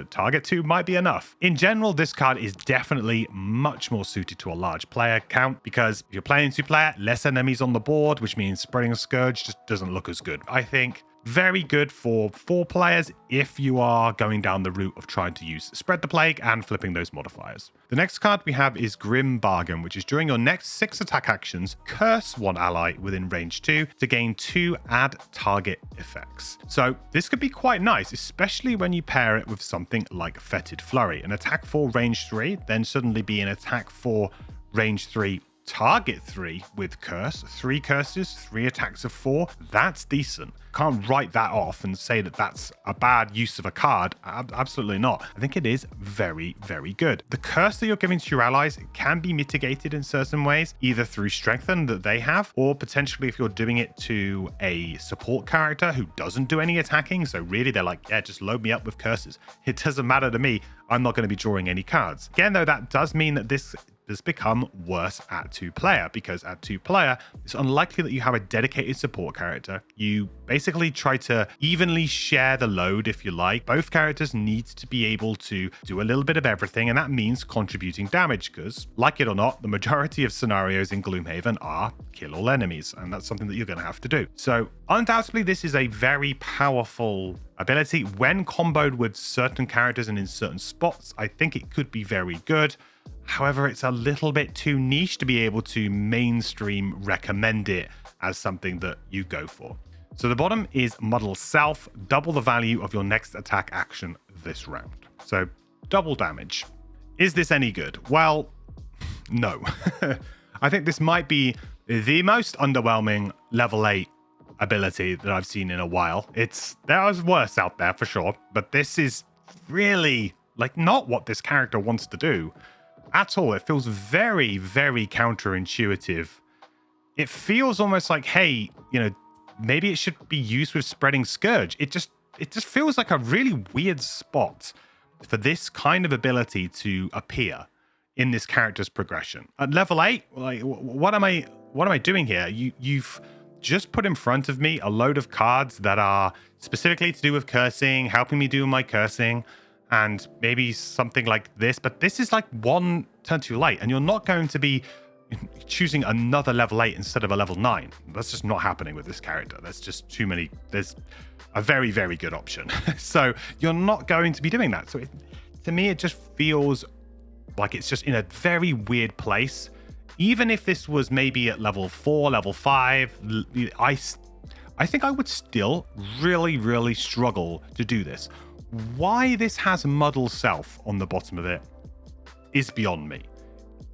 Target 2 might be enough. In general, this card is definitely much more suited to a large player count because if you're playing 2-player, less enemies on the board, which means spreading a Scourge just doesn't look as good. I think very good for 4 players if you are going down the route of trying to use Spread the Plague and flipping those modifiers. The next card we have is Grim Bargain, which is during your next 6 attack actions, curse one ally within range 2 to gain 2 add target effects. So this could be quite nice, especially when you pair it with something like Fetid Flurry. An attack 4 range 3, then suddenly be an attack 4 range 3 target 3 with curse, 3 curses, 3 attacks of 4. That's decent. Can't write that off and say that that's a bad use of a card. Absolutely not. I think it is very, very good. The curse that you're giving to your allies can be mitigated in certain ways, either through strengthen that they have, or potentially if you're doing it to a support character who doesn't do any attacking. So really they're like, yeah, just load me up with curses. It doesn't matter to me. I'm not going to be drawing any cards. Again, though, that does mean that this has become worse at 2-player because at 2-player, it's unlikely that you have a dedicated support character. You basically try to evenly share the load, if you like. Both characters need to be able to do a little bit of everything, and that means contributing damage because, like it or not, the majority of scenarios in Gloomhaven are kill all enemies, and that's something that you're going to have to do. So undoubtedly, this is a very powerful ability. When comboed with certain characters and in certain spots, I think it could be very good. However, it's a little bit too niche to be able to mainstream recommend it as something that you go for. So the bottom is Muddle Self, double the value of your next attack action this round. So double damage. Is this any good? Well, no. I think this might be the most underwhelming level 8 ability that I've seen in a while. There's worse out there for sure, but this is really like not what this character wants to do at all. It feels very, very counterintuitive. It feels almost like, hey, maybe it should be used with Spreading Scourge. It just feels like a really weird spot for this kind of ability to appear in this character's progression. At level 8, like what am I doing here? You've just put in front of me a load of cards that are specifically to do with cursing, helping me do my cursing, and maybe something like this, but this is like one turn too late, and you're not going to be choosing another level 8 instead of a level 9. That's just not happening with this character. There's just too many. There's a very, very good option. So you're not going to be doing that. So to me, it just feels like it's just in a very weird place. Even if this was maybe at level 4, level 5, I think I would still really, really struggle to do this. Why this has Muddle Self on the bottom of it is beyond me.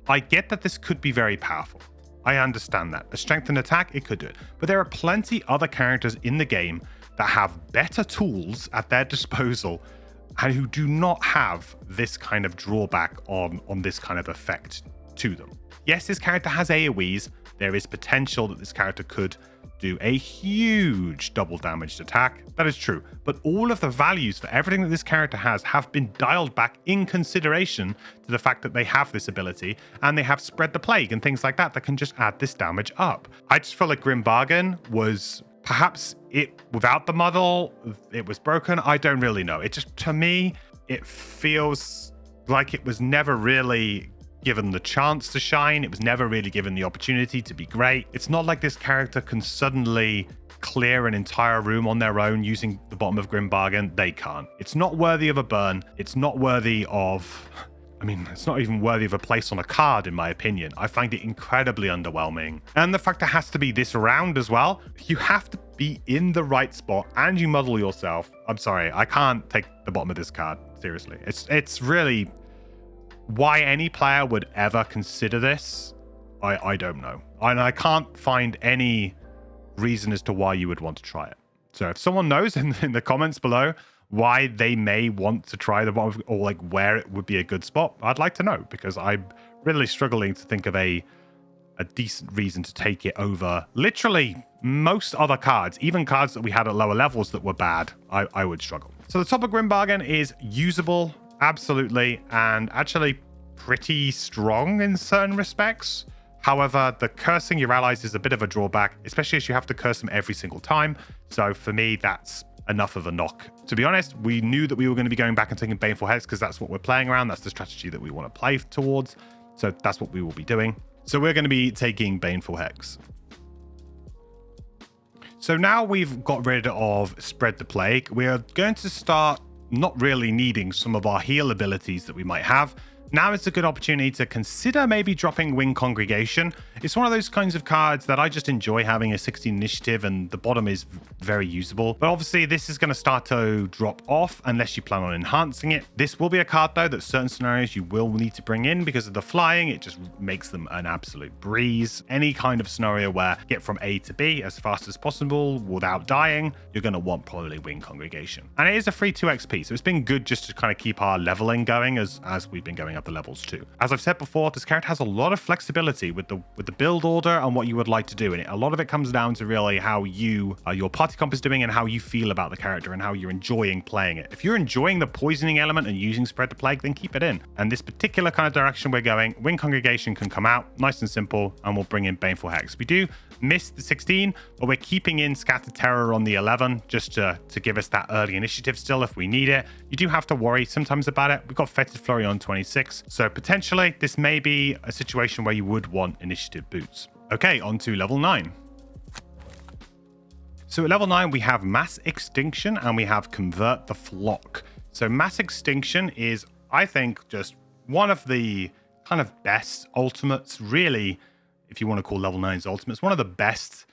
I get that this could be very powerful. I understand that. A strengthened attack, it could do it. But there are plenty other characters in the game that have better tools at their disposal and who do not have this kind of drawback on this kind of effect to them. Yes, this character has AoEs. There is potential that this character could do a huge double damaged attack. That is true. But all of the values for everything that this character has have been dialed back in consideration to the fact that they have this ability and they have Spread the Plague and things like that that can just add this damage up. I just feel like Grim Bargain was perhaps it without the muddle, it was broken. I don't really know. It just, to me, it feels like it was never really given the chance to shine. It was never really given the opportunity to be great. It's not like this character can suddenly clear an entire room on their own using the bottom of Grim Bargain. They can't. It's not worthy of a burn. It's not worthy of... it's not even worthy of a place on a card, in my opinion. I find it incredibly underwhelming. And the fact it has to be this round as well, you have to be in the right spot and you muddle yourself. I'm sorry, I can't take the bottom of this card seriously. It's really... why any player would ever consider this, I don't know. And I can't find any reason as to why you would want to try it. So if someone knows in the comments below why they may want to try the bottom, or like where it would be a good spot, I'd like to know, because I'm really struggling to think of a decent reason to take it over literally most other cards, even cards that we had at lower levels that were bad. I would struggle. So the top of Grim Bargain is usable, absolutely, and actually pretty strong in certain respects. However, the cursing your allies is a bit of a drawback, especially as you have to curse them every single time. So for me, that's enough of a knock. To be honest, we knew that we were going to be going back and taking Baneful Hex because that's what we're playing around. That's the strategy that we want to play towards. So that's what we will be doing. So we're going to be taking Baneful Hex. So now we've got rid of Spread the Plague, we are going to start not really needing some of our heal abilities that we might have. Now is a good opportunity to consider maybe dropping Wing Congregation. It's one of those kinds of cards that I just enjoy having a 16 initiative, and the bottom is very usable. But obviously this is going to start to drop off unless you plan on enhancing it. This will be a card though that certain scenarios you will need to bring in because of the flying. It just makes them an absolute breeze. Any kind of scenario where get from A to B as fast as possible without dying, you're going to want probably Wing Congregation. And it is a free 2 XP, so it's been good just to kind of keep our leveling going as we've been going up the levels too. As I've said before, this character has a lot of flexibility with the build order and what you would like to do, and a lot of it comes down to really how you your party comp is doing and how you feel about the character and how you're enjoying playing it. If you're enjoying the poisoning element and using Spread the Plague, then keep it in. And this particular kind of direction we're going, Wing Congregation can come out nice and simple, and we'll bring in Baneful Hex. We do miss the 16, but we're keeping in Scattered Terror on the 11 just to give us that early initiative still if we need it. You do have to worry sometimes about it. We've got Fetid Flurry on 26, so potentially this may be a situation where you would want initiative boots. Okay, on to level 9. So at level 9 we have Mass Extinction and we have Convert the Flock. So Mass Extinction is, I think, just one of the kind of best ultimates, really, if you want to call level 9's ultimates, one of the best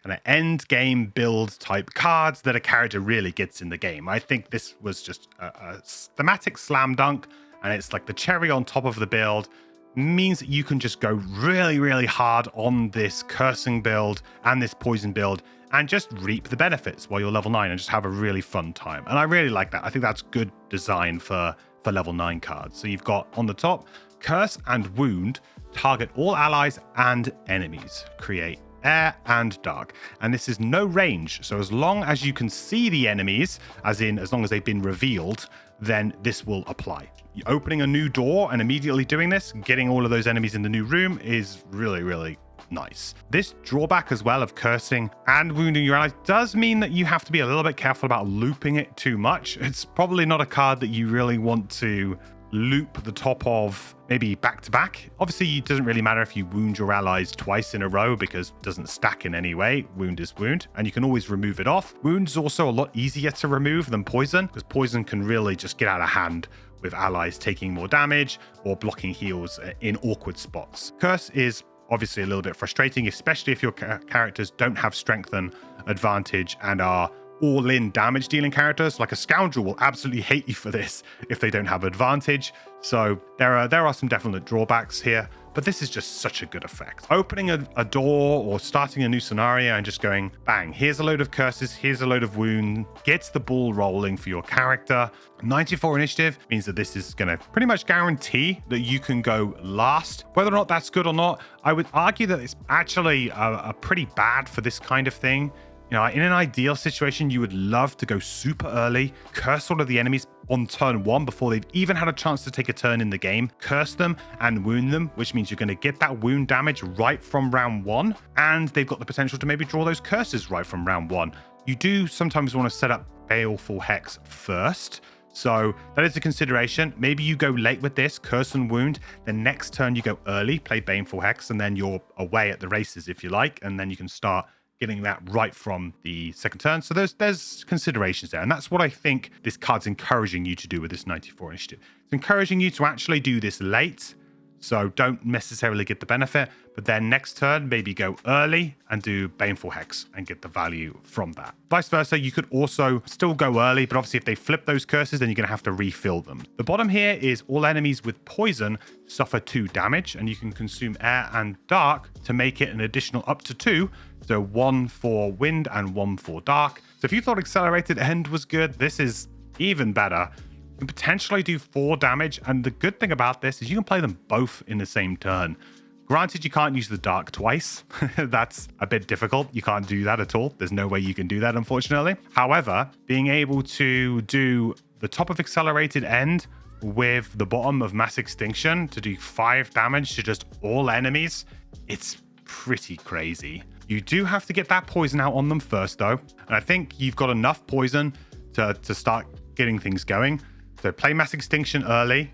kind of end game build type cards that a character really gets in the game. I think this was just a thematic slam dunk, and it's like the cherry on top of the build. Means that you can just go really, really hard on this cursing build and this poison build and just reap the benefits while you're level 9 and just have a really fun time. And I really like that. I think that's good design for level 9 cards. So you've got on the top, Curse and Wound, target all allies and enemies, create air and dark, and this is no range, so as long as you can see the enemies, as long as they've been revealed, then this will apply. You're opening a new door and immediately doing this, getting all of those enemies in the new room is really, really nice. This drawback as well of cursing and wounding your allies does mean that you have to be a little bit careful about looping it too much. It's probably not a card that you really want to loop the top of maybe back to back. Obviously, it doesn't really matter if you wound your allies twice in a row because it doesn't stack in any way. Wound is wound, and you can always remove it off. Wound's also a lot easier to remove than poison, because poison can really just get out of hand with allies taking more damage or blocking heals in awkward spots. Curse is obviously a little bit frustrating, especially if your characters don't have strengthen advantage and are all-in damage dealing characters. Like a Scoundrel will absolutely hate you for this if they don't have advantage. So there are some definite drawbacks here, but this is just such a good effect. Opening a door or starting a new scenario and just going bang, here's a load of curses, here's a load of wound, gets the ball rolling for your character. 94 initiative means that this is going to pretty much guarantee that you can go last. Whether or not that's good or not, I would argue that it's actually a pretty bad for this kind of thing. You know, in an ideal situation, you would love to go super early, curse all of the enemies on turn 1 before they've even had a chance to take a turn in the game, curse them and wound them, which means you're going to get that wound damage right from round 1, and they've got the potential to maybe draw those curses right from round 1. You do sometimes want to set up Baleful Hex first, so that is a consideration. Maybe you go late with this, curse and wound, then next turn you go early, play Baneful Hex, and then you're away at the races if you like, and then you can start getting that right from the second turn. So there's considerations there. And that's what I think this card's encouraging you to do with this 94 initiative. It's encouraging you to actually do this late, so don't necessarily get the benefit, but then next turn, maybe go early and do Baneful Hex and get the value from that. Vice versa, you could also still go early, but obviously if they flip those curses, then you're going to have to refill them. The bottom here is all enemies with poison suffer 2 damage, and you can consume air and dark to make it an additional up to 2. So 1 for wind and 1 for dark. So if you thought Accelerated End was good, this is even better, you can potentially do 4 damage. And the good thing about this is you can play them both in the same turn. Granted, you can't use the dark twice. That's a bit difficult. You can't do that at all. There's no way you can do that, unfortunately. However, being able to do the top of accelerated end with the bottom of mass extinction to do 5 damage to just all enemies, it's pretty crazy. You do have to get that poison out on them first, though. And I think you've got enough poison to start getting things going. So play mass extinction early.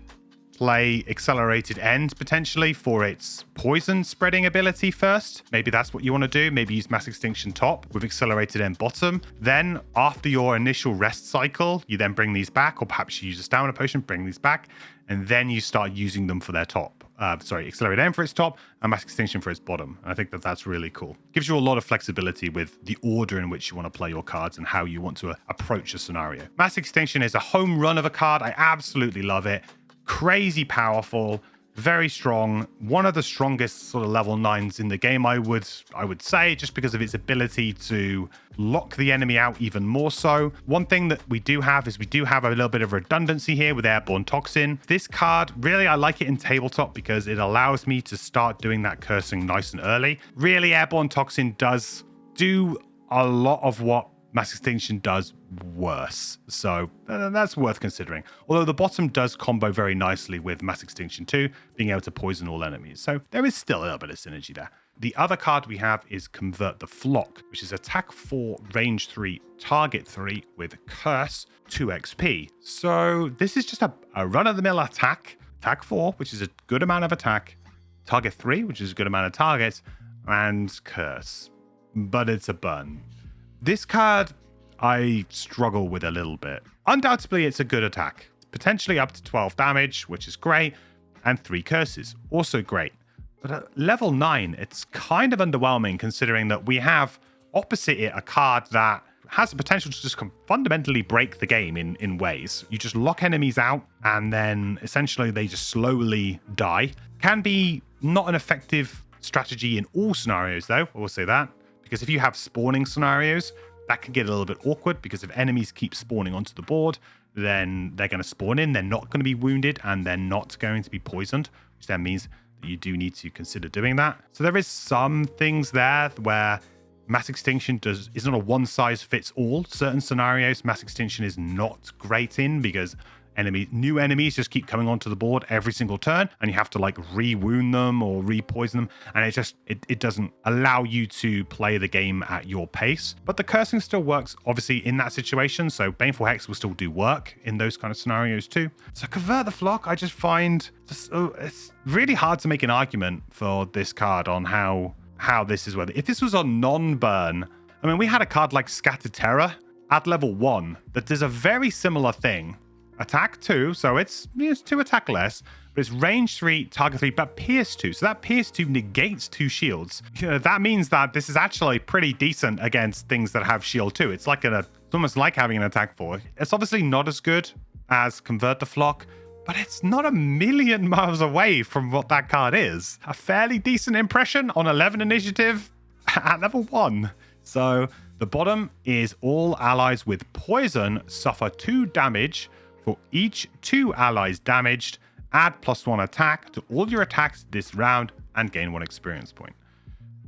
Play accelerated end potentially for its poison spreading ability first. Maybe that's what you want to do. Maybe use mass extinction top with accelerated end bottom. Then after your initial rest cycle, you then bring these back, or perhaps you use a stamina potion, bring these back, and then you start using them for their top. Accelerated end for its top and mass extinction for its bottom. And I think that that's really cool. Gives you a lot of flexibility with the order in which you want to play your cards and how you want to approach a scenario. Mass extinction is a home run of a card. I absolutely love it. Crazy powerful, very strong, one of the strongest sort of level 9s in the game, I would say, just because of its ability to lock the enemy out even more so. One thing that we do have is we do have a little bit of redundancy here with Airborne Toxin. This card, really, I like it in tabletop because it allows me to start doing that cursing nice and early. Really, Airborne Toxin does do a lot of what Mass Extinction does worse, so that's worth considering. Although the bottom does combo very nicely with Mass Extinction 2, being able to poison all enemies, so there is still a little bit of synergy there. The other card we have is Convert the Flock, which is attack 4, range 3, target 3 with curse 2 XP. So this is just a run-of-the-mill attack 4, which is a good amount of attack, target 3, which is a good amount of targets, and curse, but it's a burn. This card, I struggle with a little bit. Undoubtedly, it's a good attack. Potentially up to 12 damage, which is great, and 3 curses, also great. But at level 9, it's kind of underwhelming considering that we have opposite it a card that has the potential to just fundamentally break the game in ways. You just lock enemies out, and then essentially they just slowly die. Can be not an effective strategy in all scenarios, though, I will say that. Because if you have spawning scenarios, that can get a little bit awkward because if enemies keep spawning onto the board, then they're going to spawn in, they're not going to be wounded, and they're not going to be poisoned, which then means that you do need to consider doing that. So there is some things there where Mass Extinction isn't a one-size-fits-all. Certain scenarios, Mass Extinction is not great in because new enemies just keep coming onto the board every single turn, and you have to like re-wound them or re-poison them, and it doesn't allow you to play the game at your pace. But the cursing still works obviously in that situation, so Baneful Hex will still do work in those kind of scenarios too. So Convert the Flock, I just find it's really hard to make an argument for this card on how this is worth it. If this was on non-burn, I mean, we had a card like Scattered Terror at level 1 that does a very similar thing. Attack 2, so it's 2 attack less, but it's range 3, target 3, but pierce 2. So that pierce 2 negates 2 shields. That means that this is actually pretty decent against things that have shield 2. It's almost like having an attack 4. It's obviously not as good as Convert the Flock, but it's not a million miles away from what that card is. A fairly decent impression on 11 initiative at level 1. So the bottom is all allies with poison suffer 2 damage for each 2 allies damaged. Add +1 attack to all your attacks this round and gain 1 experience point.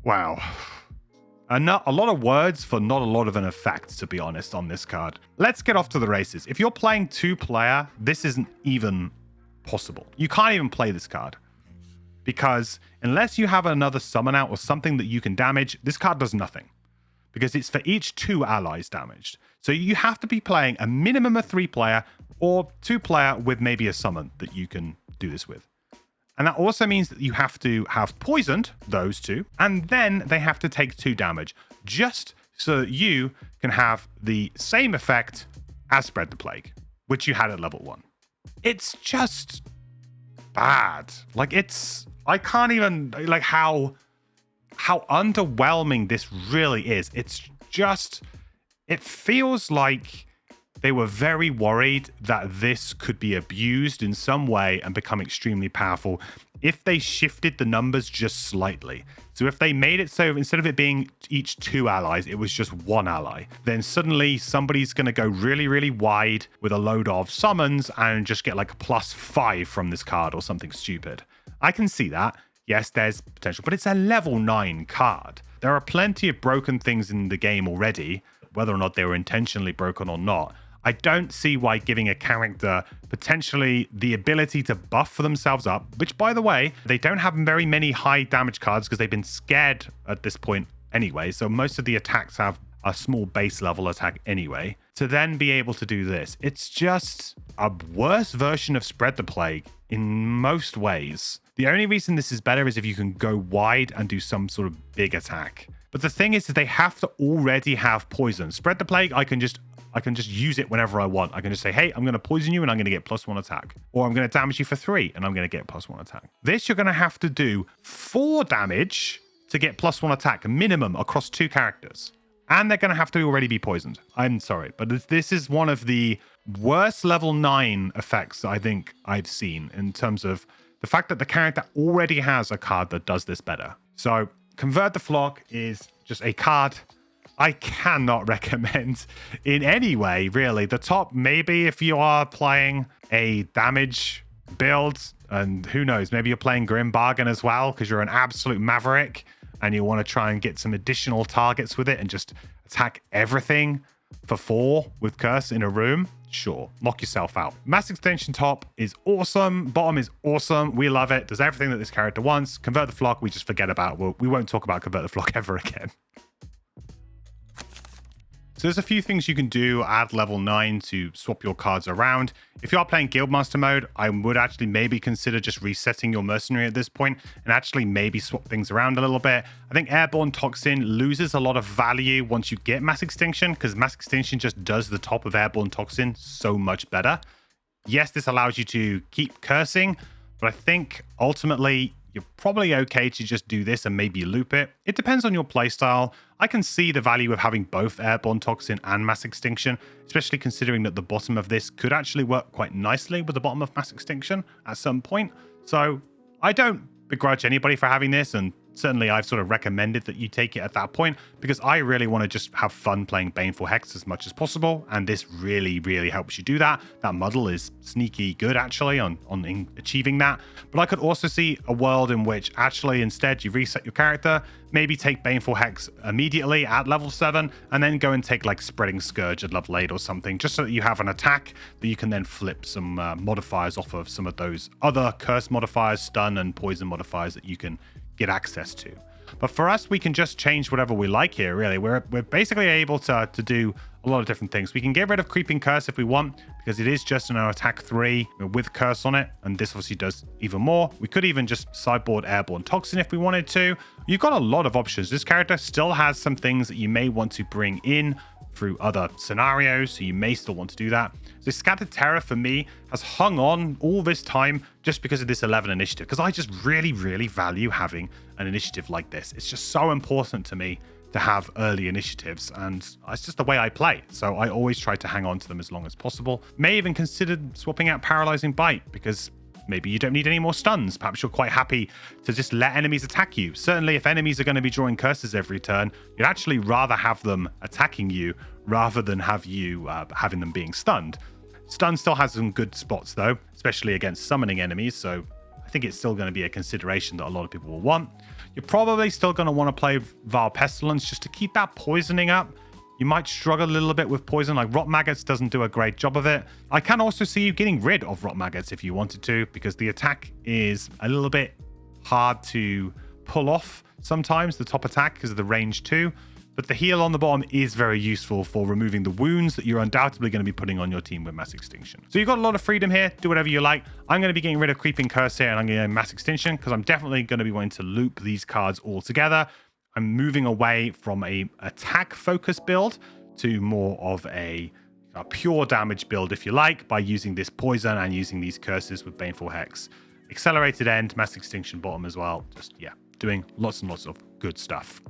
Wow. A lot of words for not a lot of an effect, to be honest, on this card. Let's get off to the races. If you're playing 2-player, this isn't even possible. You can't even play this card. Because unless you have another summon out or something that you can damage, this card does nothing. Because it's for each 2 allies damaged. So you have to be playing a minimum of 3-player or 2-player with maybe a summon that you can do this with. And that also means that you have to have poisoned those 2, and then they have to take 2 damage, just so that you can have the same effect as Spread the Plague, which you had at level 1. It's just bad. I can't even, how underwhelming this really is. It feels like they were very worried that this could be abused in some way and become extremely powerful if they shifted the numbers just slightly. So if they made it so instead of it being each 2 allies, it was just 1 ally, then suddenly somebody's going to go really, really wide with a load of summons and just get like a +5 from this card or something stupid. I can see that. Yes, there's potential, but it's a level 9 card. There are plenty of broken things in the game already, whether or not they were intentionally broken or not. I don't see why giving a character potentially the ability to buff for themselves up, which, by the way, they don't have very many high damage cards because they've been scared at this point anyway. So most of the attacks have a small base level attack anyway. To then be able to do this, it's just a worse version of Spread the Plague in most ways. The only reason this is better is if you can go wide and do some sort of big attack. But the thing is that they have to already have poison. Spread the Plague, I can just use it whenever I want. I can just say, hey, I'm going to poison you and I'm going to get +1 attack. Or I'm going to damage you for 3 and I'm going to get +1 attack. This, you're going to have to do 4 damage to get +1 attack minimum across 2 characters. And they're going to have to already be poisoned. I'm sorry, but this is one of the worst level 9 effects I think I've seen in terms of the fact that the character already has a card that does this better. So Convert the Flock is just a card I cannot recommend in any way, really. The top, maybe if you are playing a damage build, and who knows, maybe you're playing Grim Bargain as well because you're an absolute maverick and you want to try and get some additional targets with it and just attack everything for 4 with Curse in a room. Sure, knock yourself out. Mass Extension top is awesome. Bottom is awesome. We love it. Does everything that this character wants. Convert the Flock, we just forget about. We won't talk about Convert the Flock ever again. So there's a few things you can do at level 9 to swap your cards around. If you are playing Guildmaster mode, I would actually maybe consider just resetting your mercenary at this point and actually maybe swap things around a little bit. I think Airborne Toxin loses a lot of value once you get Mass Extinction because Mass Extinction just does the top of Airborne Toxin so much better. Yes, this allows you to keep cursing, but I think ultimately you're probably okay to just do this and maybe loop it. It depends on your playstyle. I can see the value of having both Airborne Toxin and Mass Extinction, especially considering that the bottom of this could actually work quite nicely with the bottom of Mass Extinction at some point. So I don't begrudge anybody for having this, and certainly I've sort of recommended that you take it at that point because I really want to just have fun playing Baneful Hex as much as possible, and this really, really helps you do that. That muddle is sneaky good actually on achieving that. But I could also see a world in which actually instead you reset your character, maybe take Baneful Hex immediately at level 7, and then go and take like Spreading Scourge at level 8 or something, just so that you have an attack that you can then flip some modifiers off of some of those other curse modifiers, stun and poison modifiers that you can get access to. But for us, we can just change whatever we like here, really. We're basically able to do a lot of different things. We can get rid of Creeping Curse if we want, because it is just an attack 3 with Curse on it, and this obviously does even more. We could even just sideboard Airborne Toxin if we wanted to. You've got a lot of options. This character still has some things that you may want to bring in through other scenarios, so you may still want to do that. So Scattered Terror for me has hung on all this time just because of this 11 initiative, because I just really, really value having an initiative like this. It's just so important to me to have early initiatives, and it's just the way I play. So I always try to hang on to them as long as possible. May even consider swapping out Paralyzing Bite because maybe you don't need any more stuns. Perhaps you're quite happy to just let enemies attack you. Certainly, if enemies are going to be drawing curses every turn, you'd actually rather have them attacking you rather than have you having them being stunned. Stun still has some good spots, though, especially against summoning enemies, so I think it's still going to be a consideration that a lot of people will want. You're probably still going to want to play Vile Pestilence just to keep that poisoning up. You might struggle a little bit with poison, like Rot Maggots doesn't do a great job of it. I can also see you getting rid of Rot Maggots if you wanted to, because the attack is a little bit hard to pull off sometimes, the top attack, because of the range 2. But the heal on the bottom is very useful for removing the wounds that you're undoubtedly going to be putting on your team with Mass Extinction. So you've got a lot of freedom here. Do whatever you like. I'm going to be getting rid of Creeping Curse here, and I'm going to get Mass Extinction because I'm definitely going to be wanting to loop these cards all together. I'm moving away from a attack focus build to more of a pure damage build, if you like, by using this poison and using these curses with Baneful Hex. Accelerated End, Mass Extinction bottom as well. Just, yeah, doing lots and lots of good stuff.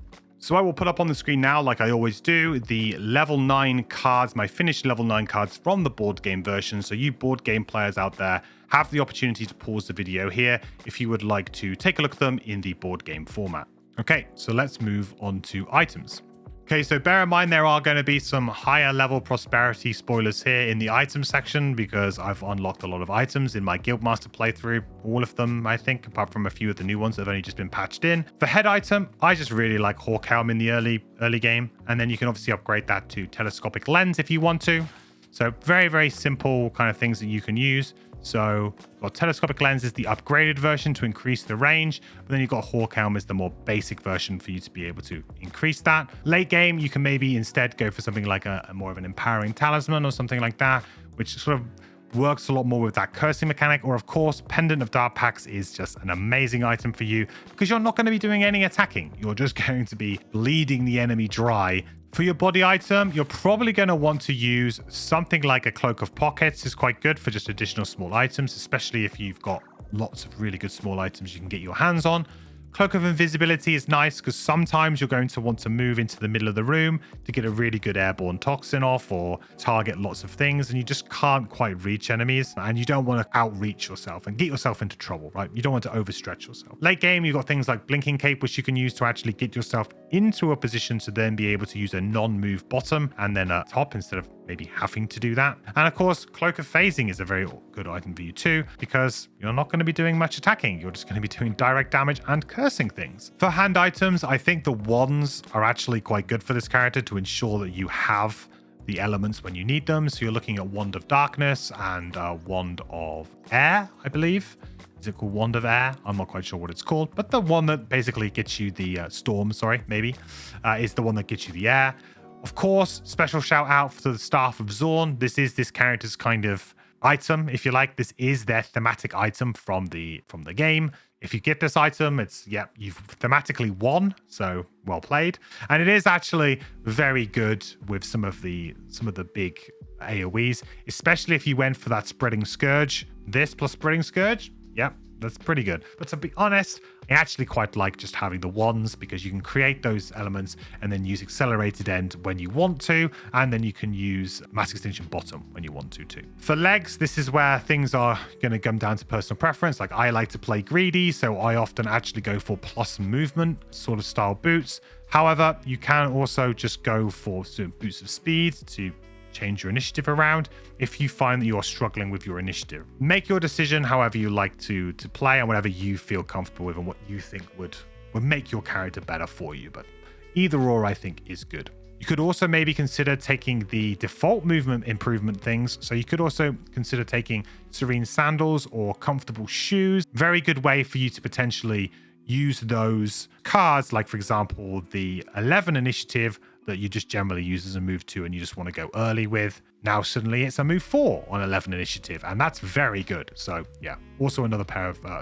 So I will put up on the screen now, like I always do, the level 9 cards, my finished level 9 cards from the board game version. So you board game players out there have the opportunity to pause the video here if you would like to take a look at them in the board game format. Okay, so let's move on to items. Okay, so bear in mind there are going to be some higher level prosperity spoilers here in the item section because I've unlocked a lot of items in my Guildmaster playthrough. All of them, I think, apart from a few of the new ones that have only just been patched in. For head item, I just really like Hawk Helm in the early game. And then you can obviously upgrade that to telescopic lens if you want to. So very, very simple kind of things that you can use. So got telescopic lens is the upgraded version to increase the range, but then you've got Hawk Helm is the more basic version for you to be able to increase that. Late game, you can maybe instead go for something like a more of an empowering talisman or something like that, which sort of works a lot more with that cursing mechanic. Or of course, Pendant of Dark Pacts is just an amazing item for you because you're not going to be doing any attacking. You're just going to be bleeding the enemy dry. For your body item, you're probably going to want to use something like a Cloak of Pockets is quite good for just additional small items, especially if you've got lots of really good small items you can get your hands on. Cloak of Invisibility is nice because sometimes you're going to want to move into the middle of the room to get a really good airborne toxin off or target lots of things, and you just can't quite reach enemies, and you don't want to outreach yourself and get yourself into trouble, right? You don't want to overstretch yourself. Late game, you've got things like Blinking Cape, which you can use to actually get yourself into a position to then be able to use a non-move bottom and then a top instead of maybe having to do that. And of course, Cloak of Phasing is a very good item for you too, because you're not going to be doing much attacking. You're just going to be doing direct damage and cursing things. For hand items, I think the wands are actually quite good for this character to ensure that you have the elements when you need them. So you're looking at Wand of Darkness and Wand of Air, I believe. Is it called Wand of Air? I'm not quite sure what it's called, but the one that basically gets you the storm, is the one that gets you the air. Of course, special shout out to the Staff of Zorn. This is this character's kind of item, if you like. This is their thematic item from the game. If you get this item, you've thematically won, so well played. And it is actually very good with some of the big AoEs, especially if you went for that Spreading Scourge. This plus Spreading Scourge, yep, that's pretty good. But to be honest, I actually quite like just having the wands because you can create those elements and then use Accelerated End when you want to, and then you can use Mass Extinction Bottom when you want to too. For legs, this is where things are going to come down to personal preference. Like I like to play greedy, so I often actually go for plus movement sort of style boots. However, you can also just go for certain boots of speed to change your initiative around if you find that you are struggling with your initiative. Make your decision however you like to play and whatever you feel comfortable with and what you think would make your character better for you. But either or, I think, is good. You could also maybe consider taking the default movement improvement things. So you could also consider taking Serene Sandals or Comfortable Shoes. Very good way for you to potentially use those cards, like for example, the 11 initiative that you just generally use as a move 2 and you just want to go early with. Now suddenly it's a move 4 on 11 initiative, and that's very good. So yeah, also another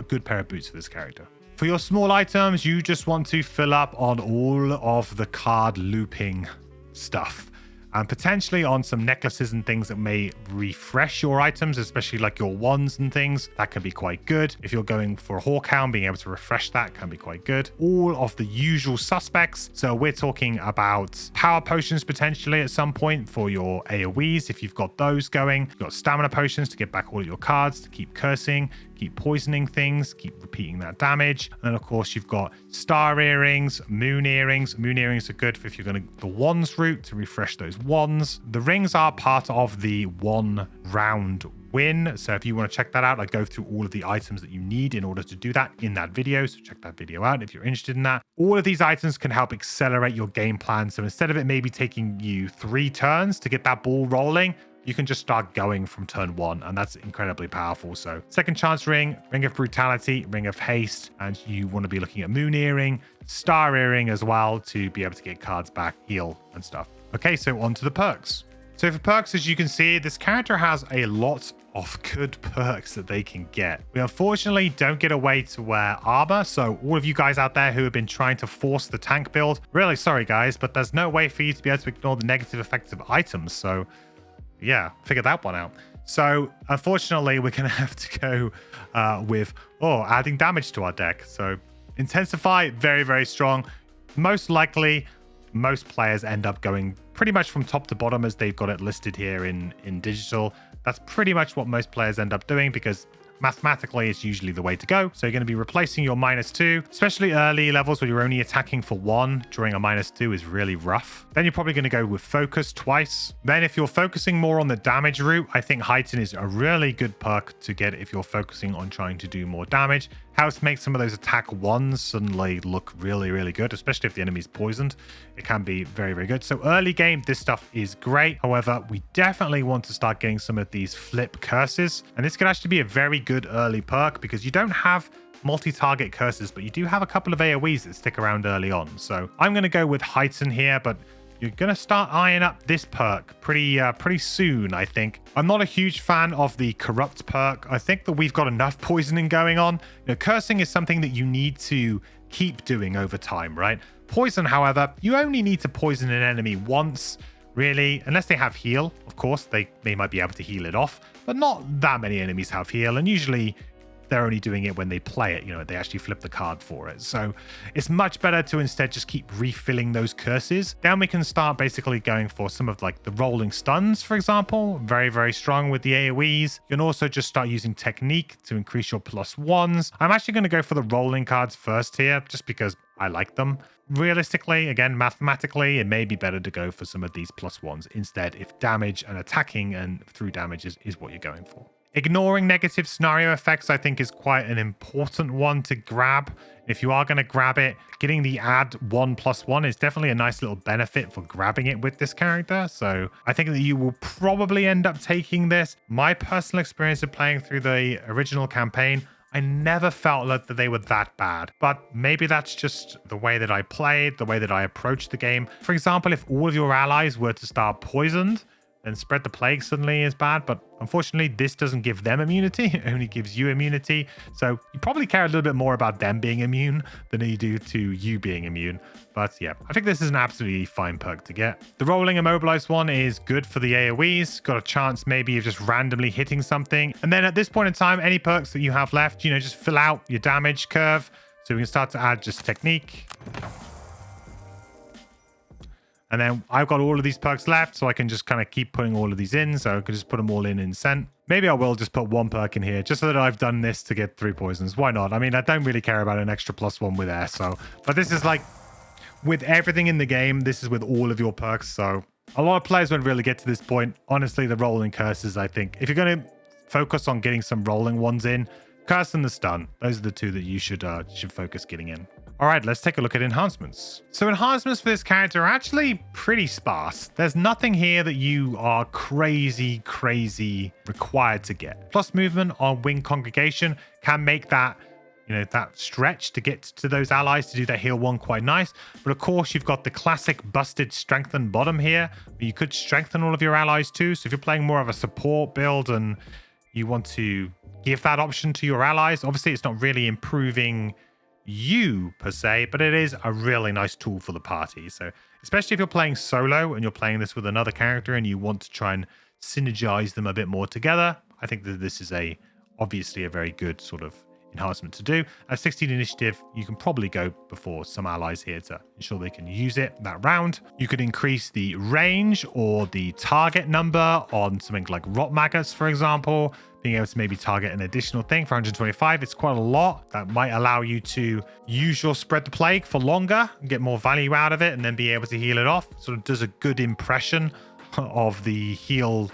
good pair of boots for this character. For your small items, you just want to fill up on all of the card looping stuff. And potentially on some necklaces and things that may refresh your items, especially like your wands and things. That can be quite good. If you're going for a Hawk Helm, being able to refresh that can be quite good. All of the usual suspects. So we're talking about power potions potentially at some point for your AoEs, if you've got those going. You've got stamina potions to get back all of your cards, to keep cursing, keep poisoning things, keep repeating that damage. And then of course you've got star earrings, moon earrings. Moon earrings are good for if you're going to the wands route to refresh those wands. The rings are part of the 1 round win. So if you want to check that out, I go through all of the items that you need in order to do that in that video. So check that video out if you're interested in that. All of these items can help accelerate your game plan. So instead of it maybe taking you 3 turns to get that ball rolling, you can just start going from turn 1, and that's incredibly powerful. So second chance ring, ring of brutality, ring of haste, and you want to be looking at moon earring, star earring as well to be able to get cards back, heal and stuff. Okay, so on to the perks. So for perks, as you can see, this character has a lot of good perks that they can get. We unfortunately don't get a way to wear armor, so all of you guys out there who have been trying to force the tank build, really sorry guys, but there's no way for you to be able to ignore the negative effects of items. So yeah, figure that one out. So unfortunately, we're going to have to go with adding damage to our deck. So Intensify, very, very strong. most likely, most players end up going pretty much from top to bottom as they've got it listed here in digital. That's pretty much what most players end up doing because mathematically it's usually the way to go. So you're going to be replacing your -2, especially early levels where you're only attacking for 1 during a -2 is really rough. Then you're probably going to go with focus twice. Then if you're focusing more on the damage route, I think heighten is a really good perk to get if you're focusing on trying to do more damage. Helps make some of those attack 1s suddenly look really, really good, especially if the enemy's poisoned. It can be very, very good. So early game, this stuff is great. However, we definitely want to start getting some of these flip curses. And this could actually be a very good early perk because you don't have multi-target curses, but you do have a couple of AoEs that stick around early on. So I'm going to go with heighten here, but you're going to start eyeing up this perk pretty soon, I think. I'm not a huge fan of the corrupt perk. I think that we've got enough poisoning going on. You know, cursing is something that you need to keep doing over time, right? Poison, however, you only need to poison an enemy once, really, unless they have heal. Of course, they might be able to heal it off, but not that many enemies have heal, and usually they're only doing it when they play it, you know, they actually flip the card for it. So it's much better to instead just keep refilling those curses. Then we can start basically going for some of like the rolling stuns, for example. Very, very strong with the AoEs. You can also just start using technique to increase your +1s. I'm actually going to go for the rolling cards first here, just because I like them. Realistically, again, mathematically, it may be better to go for some of these +1s instead if damage and attacking and through damage is what you're going for. Ignoring negative scenario effects, I think, is quite an important one to grab. If you are going to grab it, getting the add 1+1 is definitely a nice little benefit for grabbing it with this character. So I think that you will probably end up taking this. My personal experience of playing through the original campaign, I never felt that they were that bad, but maybe that's just the way that I played, the way that I approached the game. For example, if all of your allies were to start poisoned, then spread the plague suddenly is bad, but unfortunately this doesn't give them immunity, it only gives you immunity. So you probably care a little bit more about them being immune than you do to you being immune. But yeah, I think this is an absolutely fine perk to get. The rolling immobilized one is good for the AoEs, got a chance maybe of just randomly hitting something. And then at this point in time, any perks that you have left, you know, just fill out your damage curve. So we can start to add just technique. And then I've got all of these perks left, so I can just kind of keep putting all of these in. So I could just put them all in Scent. Maybe I will just put one perk in here, just so that I've done this to get 3 poisons. Why not? I mean, I don't really care about an extra +1 with air, so... But this is like, with everything in the game, this is with all of your perks, so... A lot of players won't really get to this point. Honestly, the rolling curses, I think. If you're going to focus on getting some rolling ones in, curse and the stun. Those are the two that you should focus getting in. All right, let's take a look at enhancements. So enhancements for this character are actually pretty sparse. There's nothing here that you are crazy required to get. Plus movement on wing congregation can make that, you know, that stretch to get to those allies to do that heal 1 quite nice. But of course, you've got the classic busted strengthen bottom here. But you could strengthen all of your allies too. So if you're playing more of a support build and you want to give that option to your allies, obviously it's not really improving you per se, but it is a really nice tool for the party. So especially if you're playing solo and you're playing this with another character and you want to try and synergize them a bit more together, I think that this is obviously a very good sort of enhancement to do. At 16 initiative, you can probably go before some allies here to ensure they can use it that round. You could increase the range or the target number on something like rot maggots, for example. Being able to maybe target an additional thing for 125, it's quite a lot. That might allow you to use your spread the plague for longer and get more value out of it and then be able to heal it off. Sort of does a good impression of the heal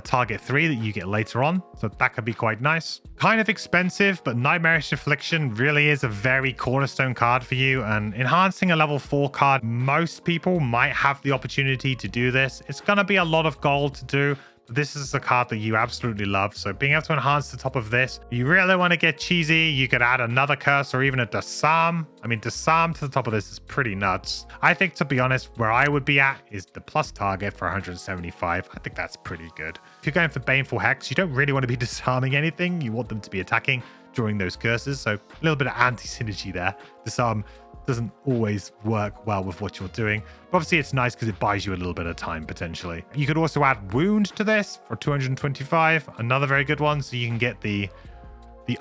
target 3 that you get later on, so that could be quite nice. Kind of expensive, but Nightmarish Affliction really is a very cornerstone card for you, and enhancing a level 4 card, most people might have the opportunity to do this. It's going to be a lot of gold to do, but this is a card that you absolutely love, so being able to enhance the top of this, if you really want to get cheesy, you could add another curse or even a disarm. I mean, disarm to the top of this is pretty nuts. I think, to be honest, where I would be at is the plus target for 175. I think that's pretty good. If you're going for Baneful Hex, you don't really want to be disarming anything. You want them to be attacking during those curses, so a little bit of anti-synergy there. Disarm doesn't always work well with what you're doing. But obviously it's nice because it buys you a little bit of time potentially. You could also add wound to this for 225, another very good one, so you can get the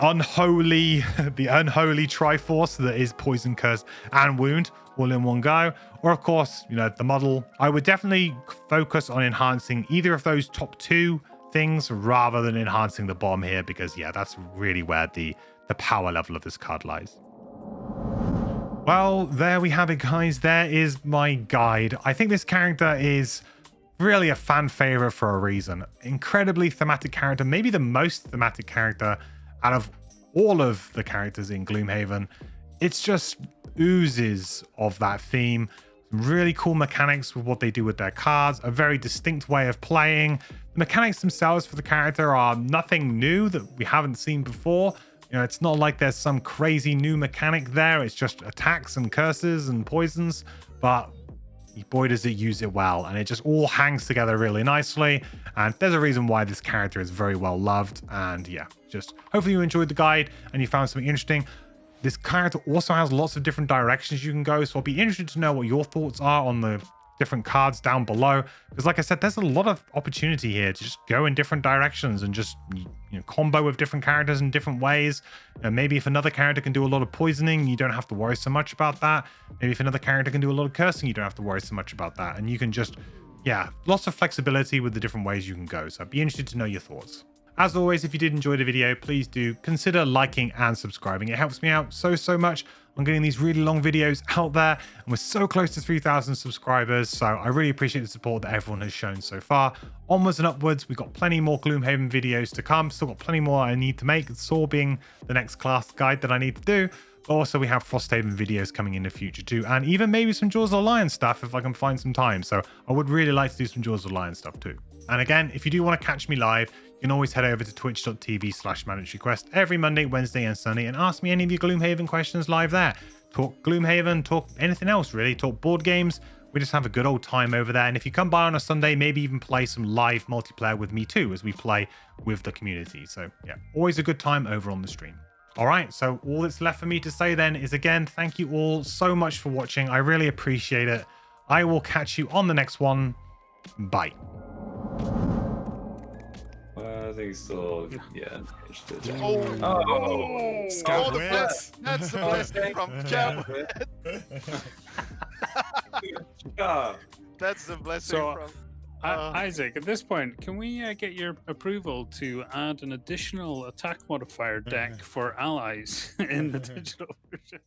unholy Triforce that is poison, curse, and wound all in one go. Or of course, the model. I would definitely focus on enhancing either of those top two things rather than enhancing the bomb here, because yeah, that's really where the power level of this card lies. Well, there we have it, guys. There is my guide. I think this character is really a fan favorite for a reason. Incredibly thematic character, maybe the most thematic character out of all of the characters in Gloomhaven. It's just oozes of that theme. Really cool mechanics with what they do with their cards, a very distinct way of playing. The mechanics themselves for the character are nothing new that we haven't seen before. It's not like there's some crazy new mechanic there. It's just attacks and curses and poisons, but boy does it use it well, and it just all hangs together really nicely. And there's a reason why this character is very well loved. And yeah, just hopefully you enjoyed the guide and you found something interesting. This character also has lots of different directions you can go, so I'll be interested to know what your thoughts are on the different cards down below, because like I said, there's a lot of opportunity here to just go in different directions and just combo with different characters in different ways. Maybe if another character can do a lot of poisoning, you don't have to worry so much about that. Maybe if another character can do a lot of cursing, you don't have to worry so much about that. And you can just, yeah, lots of flexibility with the different ways you can go. So I'd be interested to know your thoughts. As always, if you did enjoy the video, please do consider liking and subscribing. It helps me out so much on getting these really long videos out there. And we're so close to 3,000 subscribers. So I really appreciate the support that everyone has shown so far. Onwards and upwards, we've got plenty more Gloomhaven videos to come. Still got plenty more I need to make. Saw being the next class guide that I need to do. But also we have Frosthaven videos coming in the future too. And even maybe some Jaws of the Lion stuff if I can find some time. So I would really like to do some Jaws of the Lion stuff too. And again, if you do want to catch me live, you can always head over to twitch.tv/mandatoryquest every Monday, Wednesday, and Sunday and ask me any of your Gloomhaven questions live there. Talk Gloomhaven, talk anything else really, talk board games. We just have a good old time over there. And if you come by on a Sunday, maybe even play some live multiplayer with me too as we play with the community. So yeah, always a good time over on the stream. All right, so all that's left for me to say then is again, thank you all so much for watching. I really appreciate it. I will catch you on the next one. Bye. I think so. Yeah. That's the blessing from Cowboy. That's the blessing from. Isaac, at this point, can we get your approval to add an additional attack modifier deck for allies in the digital version?